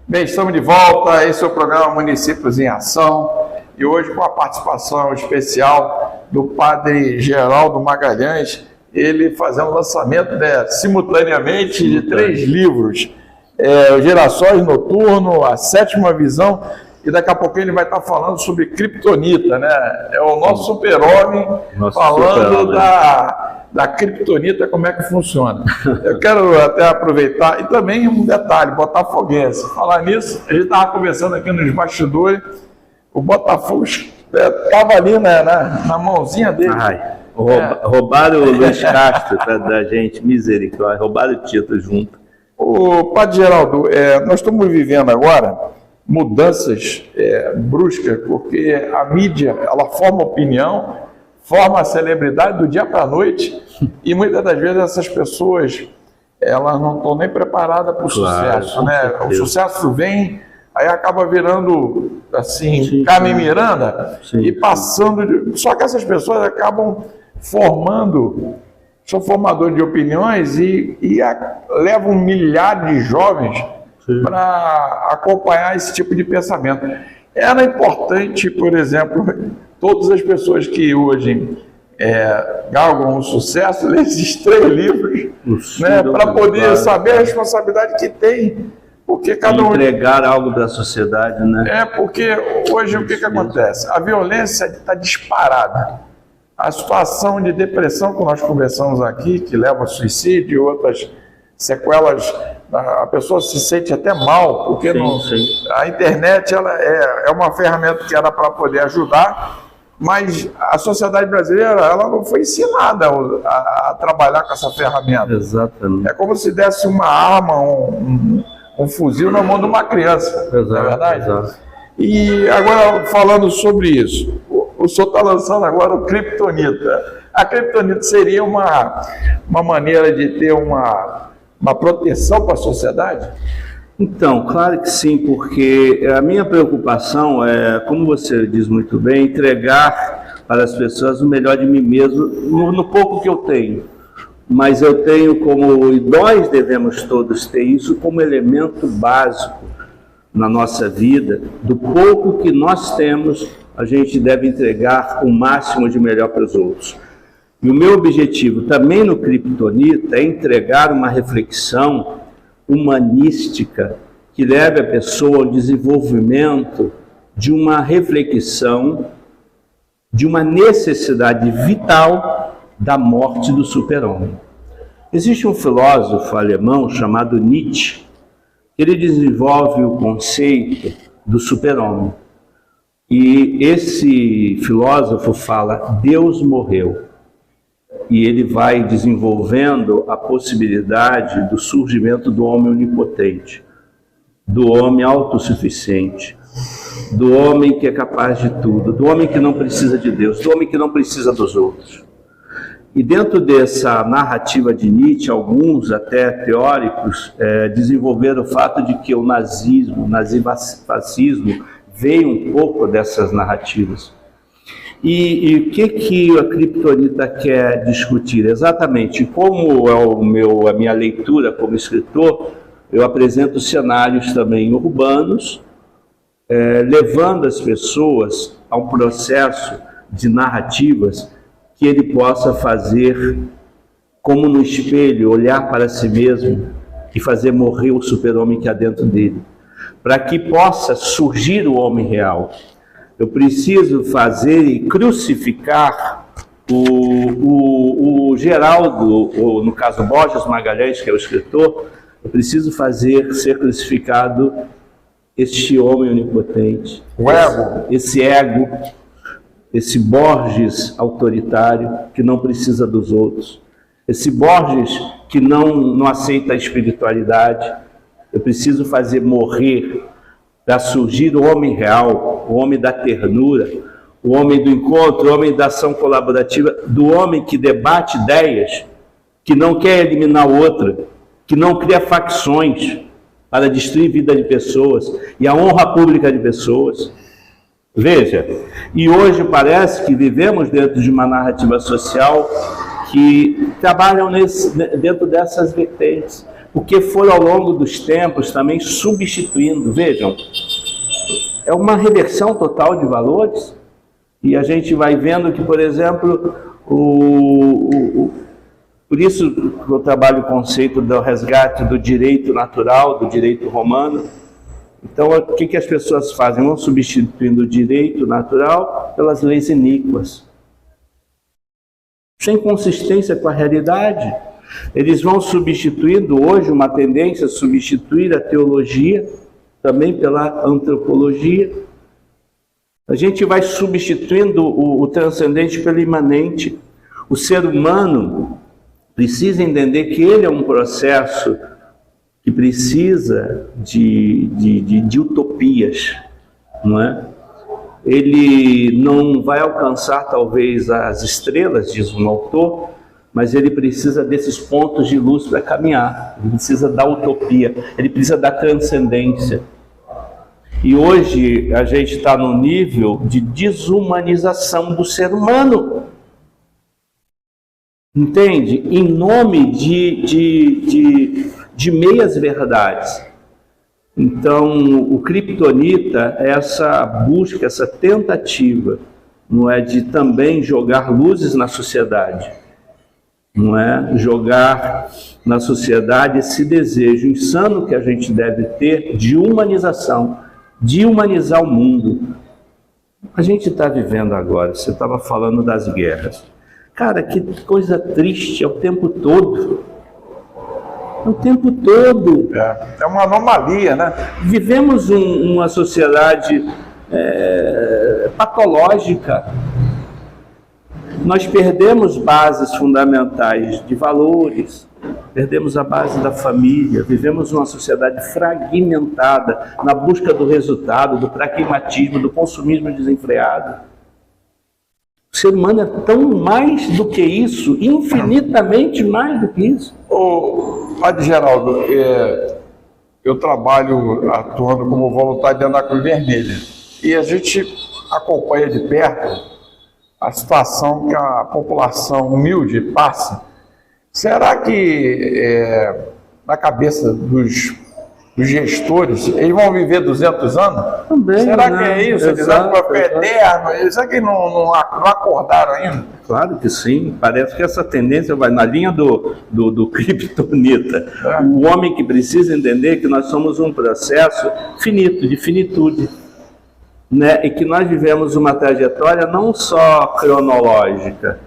Bem, estamos de volta. Esse é o programa Municípios em Ação. E hoje com a participação especial do padre Geraldo Magalhães, ele fazendo o lançamento, né, simultaneamente de 3 livros, o Girassóis Noturno, a 7ª Visão, e daqui a pouco ele vai estar falando sobre Kryptonita, né? É o nosso super-homem falando da Kryptonita, como é que funciona. Eu quero até aproveitar, e também um detalhe, botafoguense. Falar nisso, a gente estava conversando aqui nos bastidores, o Botafogo estava ali na mãozinha dele. Roubaram o Luiz Castro da gente, misericórdia, roubaram o título junto. O padre Geraldo, nós estamos vivendo agora mudanças bruscas, porque a mídia, ela forma opinião, forma a celebridade do dia para a noite, e muitas das vezes essas pessoas, elas não estão nem preparadas para o sucesso, né? O sucesso vem, aí acaba virando, assim, Carmen Miranda, e passando... Só que essas pessoas acabam formando sou formador de opiniões e levo milhares de jovens para acompanhar esse tipo de pensamento. Era importante, por exemplo, todas as pessoas que hoje galgam o sucesso, ler esses 3 livros, né, para poder saber a responsabilidade que tem, porque cada um... Entregar algo da sociedade, né? Porque hoje o que acontece? A violência está disparada. A situação de depressão que nós conversamos aqui, que leva ao suicídio e outras sequelas, a pessoa se sente até mal, porque a internet ela é uma ferramenta que era para poder ajudar, mas a sociedade brasileira ela não foi ensinada a trabalhar com essa ferramenta. Exatamente. É como se desse uma arma, um fuzil na mão de uma criança, não é verdade? Exato. E agora, falando sobre isso, o senhor está lançando agora o Kryptonita. A Kryptonita seria uma maneira de ter uma proteção para a sociedade? Então, claro que sim, porque a minha preocupação é, como você diz muito bem, entregar para as pessoas o melhor de mim mesmo, no pouco que eu tenho. Mas eu tenho como, e nós devemos todos ter isso como elemento básico na nossa vida, do pouco que nós temos, a gente deve entregar o máximo de melhor para os outros. E o meu objetivo também no Kryptonita é entregar uma reflexão humanística que leve a pessoa ao desenvolvimento de uma reflexão, de uma necessidade vital da morte do super-homem. Existe um filósofo alemão chamado Nietzsche. Ele desenvolve o conceito do super-homem. E esse filósofo fala, Deus morreu. E ele vai desenvolvendo a possibilidade do surgimento do homem onipotente, do homem autossuficiente, do homem que é capaz de tudo, do homem que não precisa de Deus, do homem que não precisa dos outros. E dentro dessa narrativa de Nietzsche, alguns até teóricos desenvolveram o fato de que o nazismo, o nazifascismo, veio um pouco dessas narrativas. E o que a Kryptonita quer discutir? Exatamente, como é a minha leitura como escritor, eu apresento cenários também urbanos, levando as pessoas a um processo de narrativas que ele possa fazer como no espelho, olhar para si mesmo e fazer morrer o super-homem que há dentro dele, para que possa surgir o homem real. Eu preciso fazer e crucificar o Geraldo, ou no caso Borges Magalhães, que é o escritor, eu preciso fazer ser crucificado este homem onipotente, o ego, esse ego, esse Borges autoritário que não precisa dos outros, esse Borges que não aceita a espiritualidade. Eu preciso fazer morrer para surgir o homem real, o homem da ternura, o homem do encontro, o homem da ação colaborativa, do homem que debate ideias, que não quer eliminar outra, que não cria facções para destruir a vida de pessoas e a honra pública de pessoas. Veja, e hoje parece que vivemos dentro de uma narrativa social que trabalham dentro dessas vertentes, porque foram ao longo dos tempos também substituindo. Vejam, é uma reversão total de valores, e a gente vai vendo que, por exemplo, por isso eu trabalho o conceito do resgate do direito natural, do direito romano. Então, o que as pessoas fazem? Vão substituindo o direito natural pelas leis iníquas, sem consistência com a realidade. Eles vão substituindo hoje uma tendência a substituir a teologia, também pela antropologia. A gente vai substituindo o transcendente pelo imanente. O ser humano precisa entender que ele é um processo que precisa de utopias, não é? Ele não vai alcançar talvez as estrelas, diz um autor, mas ele precisa desses pontos de luz para caminhar. Ele precisa da utopia, ele precisa da transcendência. E hoje a gente está no nível de desumanização do ser humano. Entende? Em nome de meias verdades. Então, o Kryptonita é essa busca, essa tentativa, não é, de também jogar luzes na sociedade, não é? Jogar na sociedade esse desejo insano que a gente deve ter de humanização, de humanizar o mundo. A gente está vivendo agora, você estava falando das guerras. Cara, que coisa triste, é o tempo todo. É o tempo todo. É uma anomalia, né? Vivemos uma sociedade patológica. Nós perdemos bases fundamentais de valores, perdemos a base da família, vivemos uma sociedade fragmentada na busca do resultado, do pragmatismo, do consumismo desenfreado. O ser humano é tão mais do que isso, infinitamente mais do que isso. Ô, Padre Geraldo, eu trabalho atuando como voluntário na Cruz Vermelha e a gente acompanha de perto a situação que a população humilde passa. Será que na cabeça dos gestores, eles vão viver 200 anos? Também, será né? que é isso? Eles Exato, vão ficar eterno? Será que não acordaram ainda? Claro que sim. Parece que essa tendência vai na linha do Kryptonita. O homem que precisa entender que nós somos um processo finito, de finitude, né? E que nós vivemos uma trajetória não só cronológica,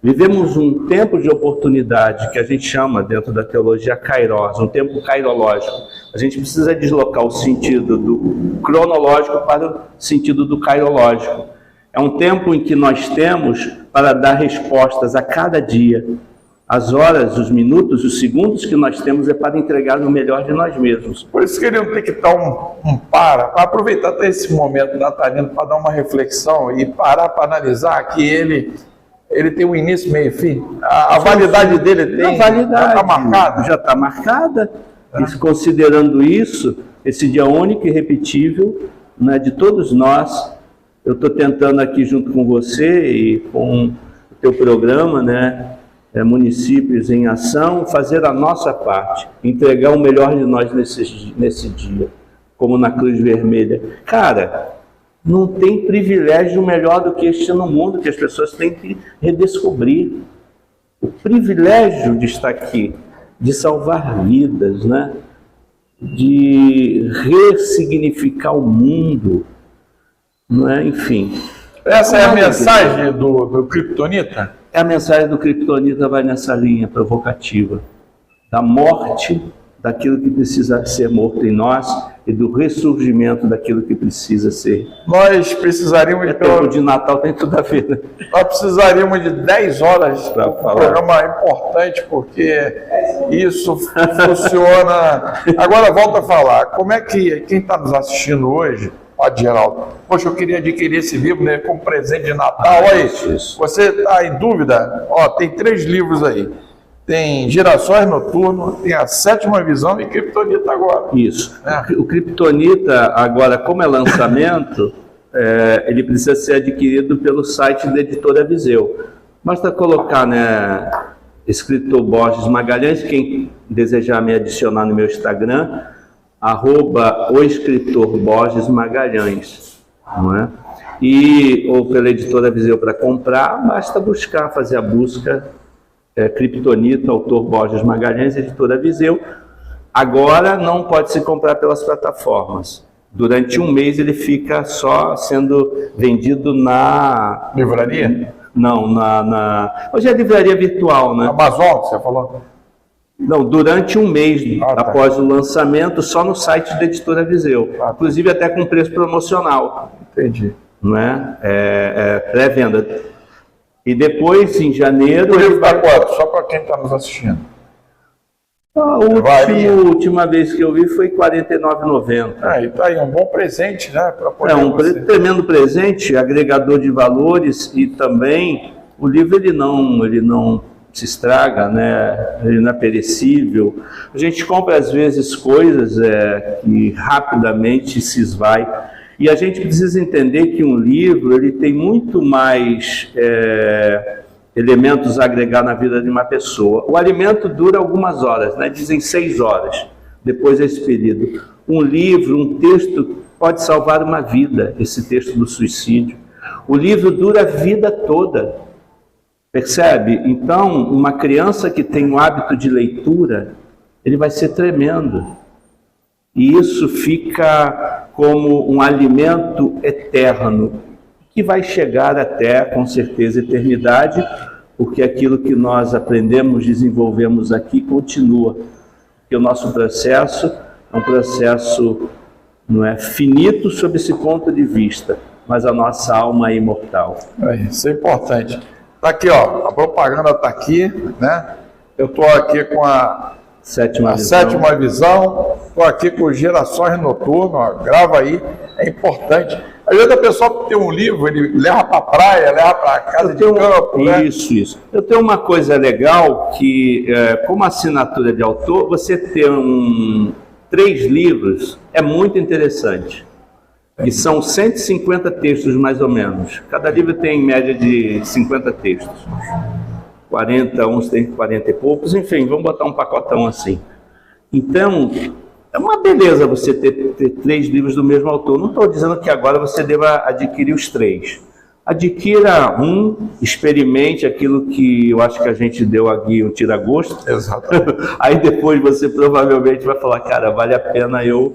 vivemos um tempo de oportunidade que a gente chama dentro da teologia kairos, um tempo kairológico. A gente precisa deslocar o sentido do cronológico para o sentido do kairológico. É um tempo em que nós temos para dar respostas a cada dia. As horas, os minutos, os segundos que nós temos é para entregar o melhor de nós mesmos. Por isso queriam ter que dar para aproveitar até esse momento natalino para dar uma reflexão e parar para analisar que ele tem um início, meio e fim. A validade dele tem, já está marcada. Já está marcada. E considerando isso, esse dia único e repetível, né, de todos nós, eu estou tentando aqui junto com você e com o teu programa, né, Municípios em Ação, fazer a nossa parte, entregar o melhor de nós nesse dia, como na Cruz Vermelha. Cara, não tem privilégio melhor do que este no mundo, que as pessoas têm que redescobrir. O privilégio de estar aqui, de salvar vidas, né? De ressignificar o mundo, não é? Enfim. Essa é a mensagem do Kryptonita? A mensagem do Kryptonita vai nessa linha provocativa, da morte daquilo que precisa ser morto em nós e do ressurgimento daquilo que precisa ser. Nós precisaríamos de tempo de Natal, tem tudo a ver, né? Nós precisaríamos de 10 horas para um programa importante, porque isso funciona. Agora volta a falar, como é que quem está nos assistindo hoje, Padre Geraldo, poxa, eu queria adquirir esse livro, né, como presente de Natal. Olha isso. Você está em dúvida? Ó, tem 3 livros aí. Tem Girassóis Noturno, tem A Sétima Visão e Kryptonita agora. Isso. O Kryptonita agora, como é lançamento, ele precisa ser adquirido pelo site da Editora Viseu. Basta colocar, né, escritor Borges Magalhães, quem desejar me adicionar no meu Instagram, @o escritor Borges Magalhães, não é? Ou pela Editora Viseu para comprar, basta buscar, fazer a busca, Kryptonita, autor Borges Magalhães, Editora Viseu. Agora não pode se comprar pelas plataformas. Durante um mês ele fica só sendo vendido na... livraria? Não, hoje é livraria virtual, né? Amazon, você falou? Não, durante um mês após o lançamento, só no site da Editora Viseu. Inclusive até com preço promocional. Entendi. Não é? Pré-venda. E depois, em janeiro... O livro está quanto? Só para quem está nos assistindo. A última vez que eu vi foi R$ 49,90. E tá aí, um bom presente, né? Tremendo presente, agregador de valores, e também o livro ele não se estraga, né? Ele não é perecível. A gente compra às vezes coisas que rapidamente se esvai. E a gente precisa entender que um livro ele tem muito mais elementos a agregar na vida de uma pessoa. O alimento dura algumas horas, né? Dizem 6 horas, depois é expelido. Um livro, um texto pode salvar uma vida, esse texto do suicídio. O livro dura a vida toda, percebe? Então, uma criança que tem o hábito de leitura, ele vai ser tremendo. E isso fica como um alimento eterno, que vai chegar até, com certeza, a eternidade, porque aquilo que nós aprendemos, desenvolvemos aqui, continua. Porque o nosso processo é um processo, não é, finito sob esse ponto de vista, mas a nossa alma é imortal. Isso é importante. Tá aqui, ó, a propaganda está aqui, né? Eu estou aqui com a sétima visão, estou aqui com os Gerações Noturnas, ó, grava aí, é importante. Às vezes a pessoa tem um livro, ele leva para a praia, leva para a casa de campo, né? Isso. Eu tenho uma coisa legal que, como assinatura de autor, você ter 3 livros é muito interessante. E são 150 textos, mais ou menos. Cada livro tem em média de 50 textos. 40, uns tem 40 e poucos, enfim, vamos botar um pacotão assim. Então, é uma beleza você ter 3 livros do mesmo autor. Não estou dizendo que agora você deva adquirir os 3. Adquira um, experimente aquilo que eu acho que a gente deu aqui, um tira-gosto. Exatamente. Aí depois você provavelmente vai falar, cara, vale a pena eu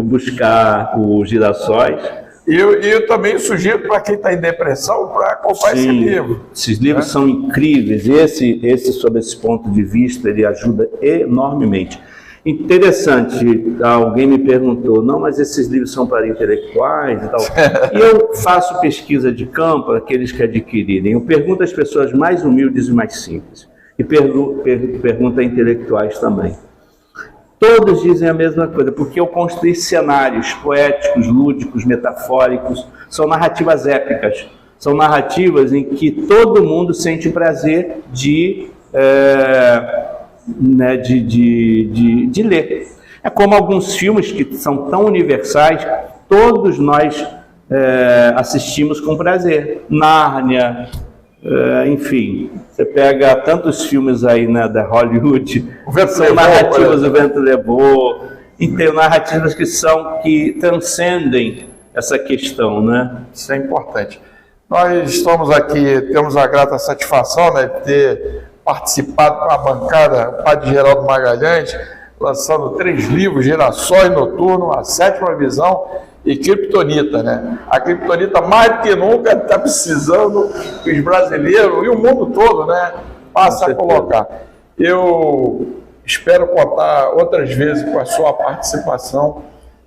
buscar os Girassóis. E eu também sugiro para quem está em depressão para comprar esse livro. Esses livros são incríveis. Esse, sob esse ponto de vista, ele ajuda enormemente. Interessante, alguém me perguntou, não, mas esses livros são para intelectuais e tal. E eu faço pesquisa de campo, aqueles que adquirirem. Eu pergunto às pessoas mais humildes e mais simples. E pergunto a intelectuais também. Todos dizem a mesma coisa, porque eu construí cenários poéticos, lúdicos, metafóricos, são narrativas épicas, são narrativas em que todo mundo sente prazer de ler. É como alguns filmes que são tão universais, todos nós assistimos com prazer. Nárnia, enfim, você pega tantos filmes aí, né, da Hollywood, são narrativas, O Vento Levou, e tem narrativas que transcendem essa questão, né? Isso é importante. Nós estamos aqui, temos a grata satisfação, né, de ter participado com a bancada, o Padre Geraldo Magalhães, lançando 3 livros, Gerações Noturnas, A Sétima Visão e Kryptonita, né? A Kryptonita mais do que nunca está precisando que os brasileiros e o mundo todo, né, passem a colocar. Eu espero contar outras vezes com a sua participação,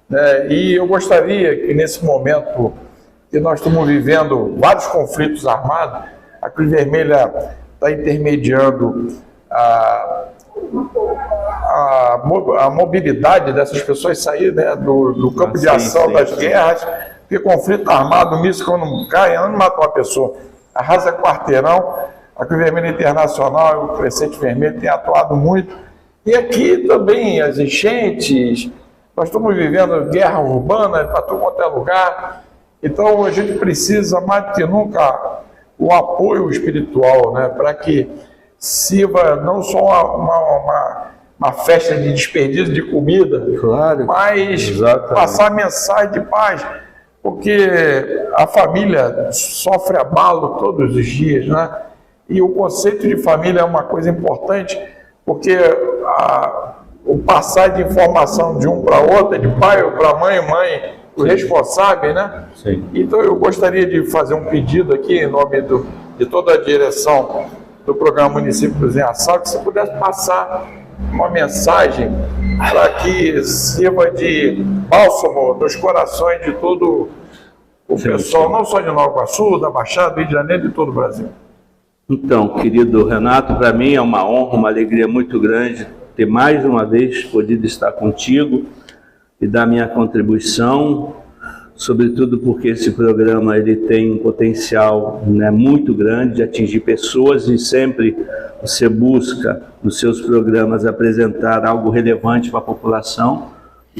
né? E eu gostaria que nesse momento que nós estamos vivendo vários conflitos armados, a Cruz Vermelha está intermediando a mobilidade dessas pessoas sair, né, do campo de ação das guerras, porque conflito armado, míssil quando cai, não mata uma pessoa, arrasa quarteirão. A Cruz Vermelha Internacional e o Crescente Vermelho têm atuado muito. E aqui também as enchentes, nós estamos vivendo guerra urbana para todo quanto é lugar. Então a gente precisa mais do que nunca o apoio espiritual, né, para que sirva não só uma festa de desperdício de comida, claro, mas exatamente, passar mensagem de paz, porque a família sofre abalo todos os dias, né? E o conceito de família é uma coisa importante, porque o passar de informação de um para outro, de pai para mãe, o responsável, né? Sim. Então eu gostaria de fazer um pedido aqui em nome de toda a direção do programa Município Cruzeiro Assal, que você pudesse passar uma mensagem para que sirva de bálsamo nos corações de todo o pessoal, não só de Nova Iguaçu, da Baixada, do Rio de Janeiro, de todo o Brasil. Então, querido Renato, para mim é uma honra, uma alegria muito grande ter mais uma vez podido estar contigo e dar minha contribuição, sobretudo porque esse programa ele tem um potencial, né, muito grande de atingir pessoas, e sempre você busca nos seus programas apresentar algo relevante para a população,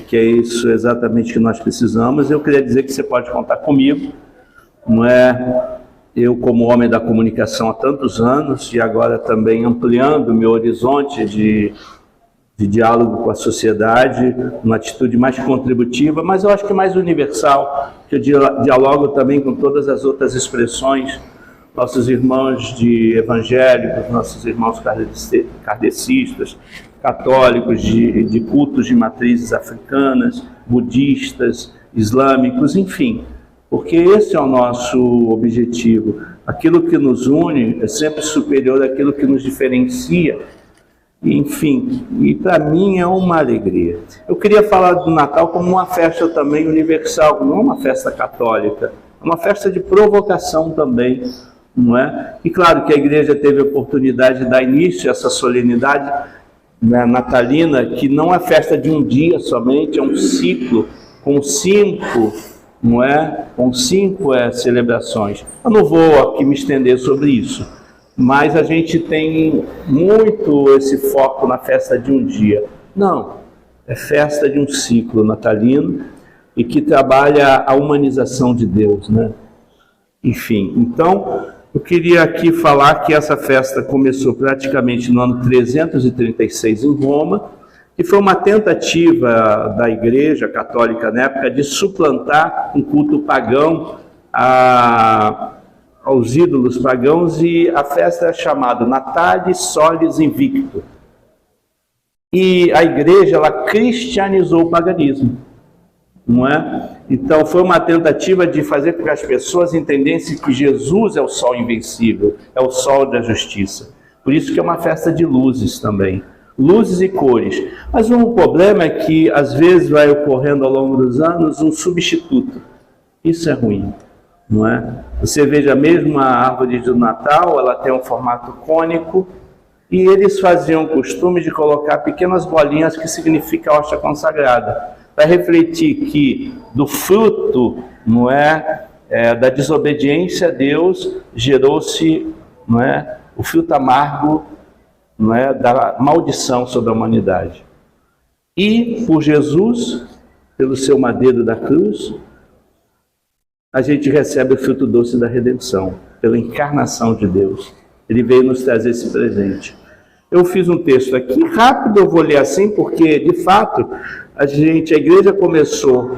que é isso exatamente que nós precisamos. Eu queria dizer que você pode contar comigo, não é? eu, como homem da comunicação há tantos anos, e agora também ampliando o meu horizonte de diálogo com a sociedade, uma atitude mais contributiva, mas eu acho que mais universal, que eu dialogo também com todas as outras expressões, nossos irmãos de evangélicos, nossos irmãos kardecistas, católicos, de cultos de matrizes africanas, budistas, islâmicos, enfim, porque esse é o nosso objetivo. Aquilo que nos une é sempre superior àquilo que nos diferencia. Enfim, e para mim é uma alegria. Eu queria falar do Natal como uma festa também universal, não uma festa católica, é uma festa de provocação também, não é? E claro que a igreja teve a oportunidade de dar início a essa solenidade, né, natalina, que não é festa de um dia somente, é um ciclo com 5, não é? Com 5 celebrações. Eu não vou aqui me estender sobre isso, mas a gente tem muito esse foco na festa de um dia. Não, é festa de um ciclo natalino e que trabalha a humanização de Deus, né? Enfim, então eu queria aqui falar que essa festa começou praticamente no ano 336 em Roma, e foi uma tentativa da Igreja Católica na época de suplantar um culto pagão aos ídolos pagãos, e a festa é chamada Natalis Solis Invicto. E a Igreja, ela cristianizou o paganismo, não é? Então foi uma tentativa de fazer com que as pessoas entendessem que Jesus é o sol invencível, é o sol da justiça. Por isso que é uma festa de luzes também, luzes e cores. Mas um problema é que às vezes vai ocorrendo ao longo dos anos um substituto. Isso é ruim, não é? Você veja mesmo a árvore de Natal, ela tem um formato cônico, e eles faziam o costume de colocar pequenas bolinhas que significa a hóstia consagrada, para refletir que do fruto, não é, da desobediência a Deus, gerou-se, não é, o fruto amargo, não é, da maldição sobre a humanidade. E por Jesus, pelo seu madeiro da cruz, a gente recebe o fruto doce da redenção, pela encarnação de Deus. Ele veio nos trazer esse presente. Eu fiz um texto aqui, rápido eu vou ler assim, porque, de fato, a igreja começou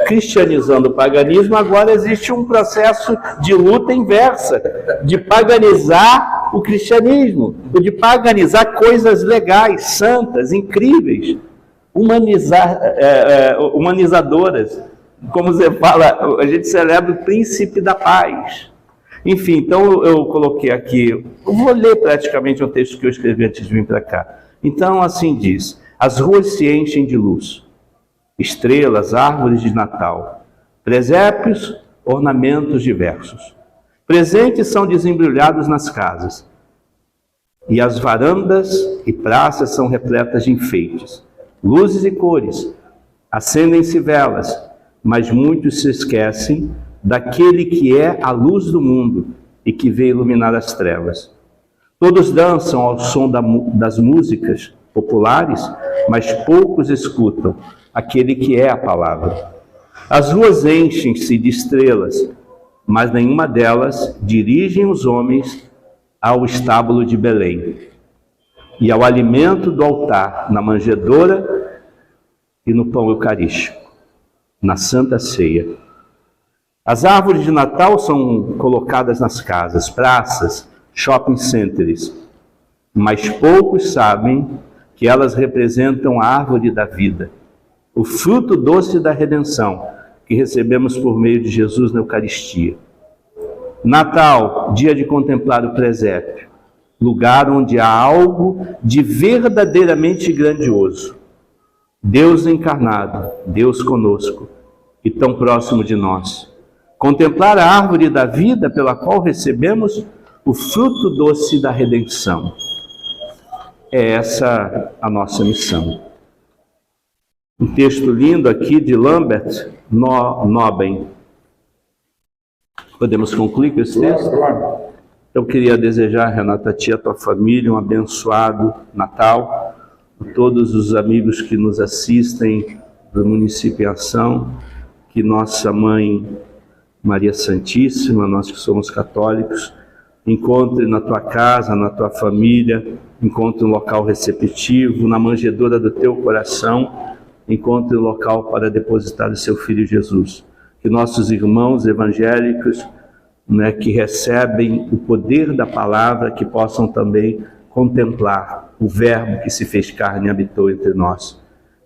cristianizando o paganismo, agora existe um processo de luta inversa, de paganizar o cristianismo, de paganizar coisas legais, santas, incríveis, humanizadoras. Como você fala, a gente celebra o príncipe da paz. Enfim, então eu coloquei aqui, eu vou ler praticamente um texto que eu escrevi antes de vir para cá. Então, assim diz: as ruas se enchem de luz, estrelas, árvores de Natal, presépios, ornamentos diversos. Presentes são desembrulhados nas casas, e as varandas e praças são repletas de enfeites, luzes e cores. Acendem-se velas, mas muitos se esquecem daquele que é a luz do mundo e que veio iluminar as trevas. Todos dançam ao som das músicas populares, mas poucos escutam aquele que é a palavra. As ruas enchem-se de estrelas, mas nenhuma delas dirigem os homens ao estábulo de Belém e ao alimento do altar, na manjedoura e no pão eucarístico, na Santa Ceia. As árvores de Natal são colocadas nas casas, praças, shopping centers, mas poucos sabem que elas representam a árvore da vida, o fruto doce da redenção que recebemos por meio de Jesus na Eucaristia. Natal, dia de contemplar o presépio, lugar onde há algo de verdadeiramente grandioso. Deus encarnado, Deus conosco e tão próximo de nós. Contemplar a árvore da vida pela qual recebemos o fruto doce da redenção. É essa a nossa missão. Um texto lindo aqui de Lambert Noben. Podemos concluir com esse texto? Eu queria desejar, Renata, a ti, a tua família, um abençoado Natal, a todos os amigos que nos assistem do Município em Ação, que nossa Mãe Maria Santíssima, nós que somos católicos, encontre na tua casa, na tua família, encontre um local receptivo, na manjedoura do teu coração, encontre um local para depositar o seu Filho Jesus. Que nossos irmãos evangélicos, que recebem o poder da palavra, que possam também contemplar o Verbo que se fez carne e habitou entre nós,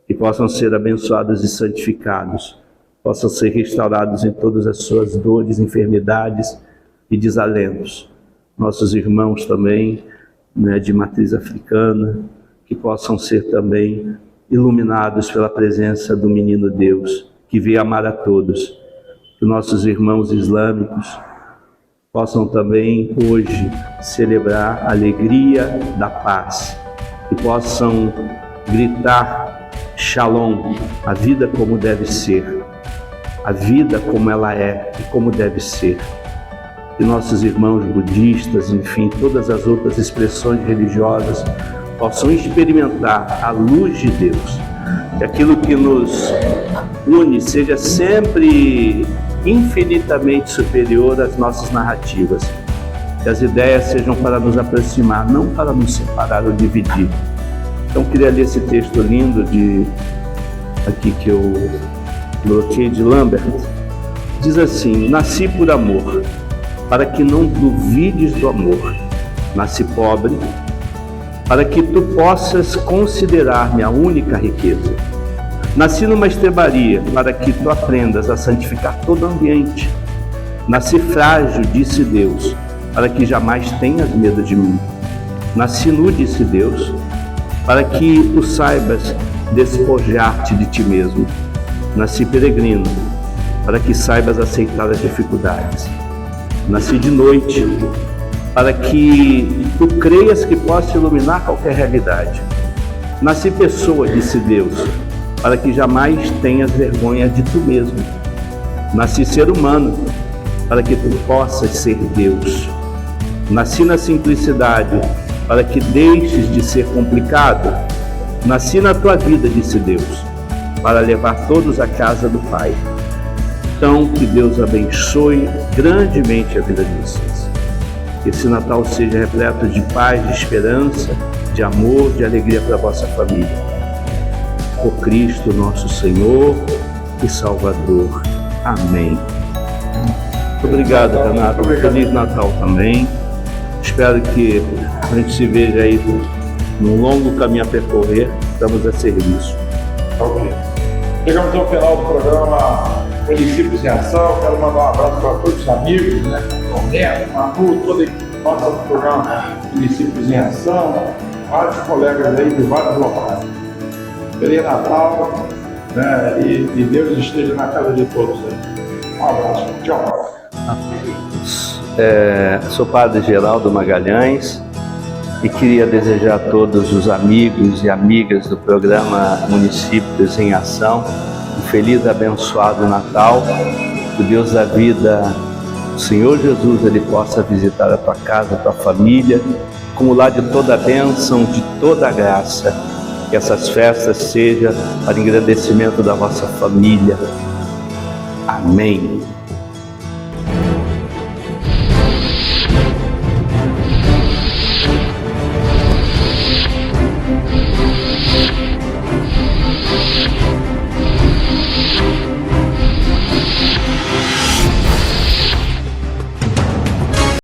que possam ser abençoados e santificados, possam ser restaurados em todas as suas dores, enfermidades e desalentos. Nossos irmãos também, de matriz africana, que possam ser também iluminados pela presença do menino Deus, que veio amar a todos. Que nossos irmãos islâmicos possam também hoje celebrar a alegria da paz, que possam gritar Shalom, a vida como deve ser, a vida como ela é e como deve ser. Que nossos irmãos budistas, enfim, todas as outras expressões religiosas possam experimentar a luz de Deus, que aquilo que nos une seja sempre infinitamente superior às nossas narrativas, que as ideias sejam para nos aproximar, não para nos separar ou dividir. Então queria ler esse texto lindo aqui que eu bloqueei, de Lambert. Diz assim: nasci por amor, para que não duvides do amor. Nasci pobre, para que tu possas considerar-me a única riqueza. Nasci numa estrebaria, para que tu aprendas a santificar todo o ambiente. Nasci frágil, disse Deus, para que jamais tenhas medo de mim. Nasci nu, disse Deus, para que tu saibas despojar-te de ti mesmo. Nasci peregrino, para que saibas aceitar as dificuldades. Nasci de noite, para que tu creias que possa iluminar qualquer realidade. Nasci pessoa, disse Deus, para que jamais tenhas vergonha de tu mesmo. Nasci ser humano, para que tu possas ser Deus. Nasci na simplicidade, para que deixes de ser complicado. Nasci na tua vida, disse Deus, para levar todos à casa do Pai. Então, que Deus abençoe grandemente a vida de vocês. Que esse Natal seja repleto de paz, de esperança, de amor, de alegria para a vossa família. Por Cristo nosso Senhor e Salvador. Amém. Muito obrigado, Renato. Feliz Natal também. Espero que a gente se veja aí num longo caminho a percorrer. Estamos a serviço. Ok. Chegamos ao final do programa Municípios em Ação. Quero mandar um abraço para todos os amigos, o Neto, Manu, toda a equipe nossa do programa Municípios em Ação, vários colegas aí de vários locais. Feliz Natal, e Deus esteja na casa de todos aí. Um abraço. Tchau. Sou Padre Geraldo Magalhães e queria desejar a todos os amigos e amigas do programa Municípios em Ação um feliz e abençoado Natal. Que o Deus da vida, o Senhor Jesus, Ele possa visitar a tua casa, a tua família, acumular de toda a bênção, de toda a graça. Que essas festas sejam para engrandecimento da vossa família. Amém.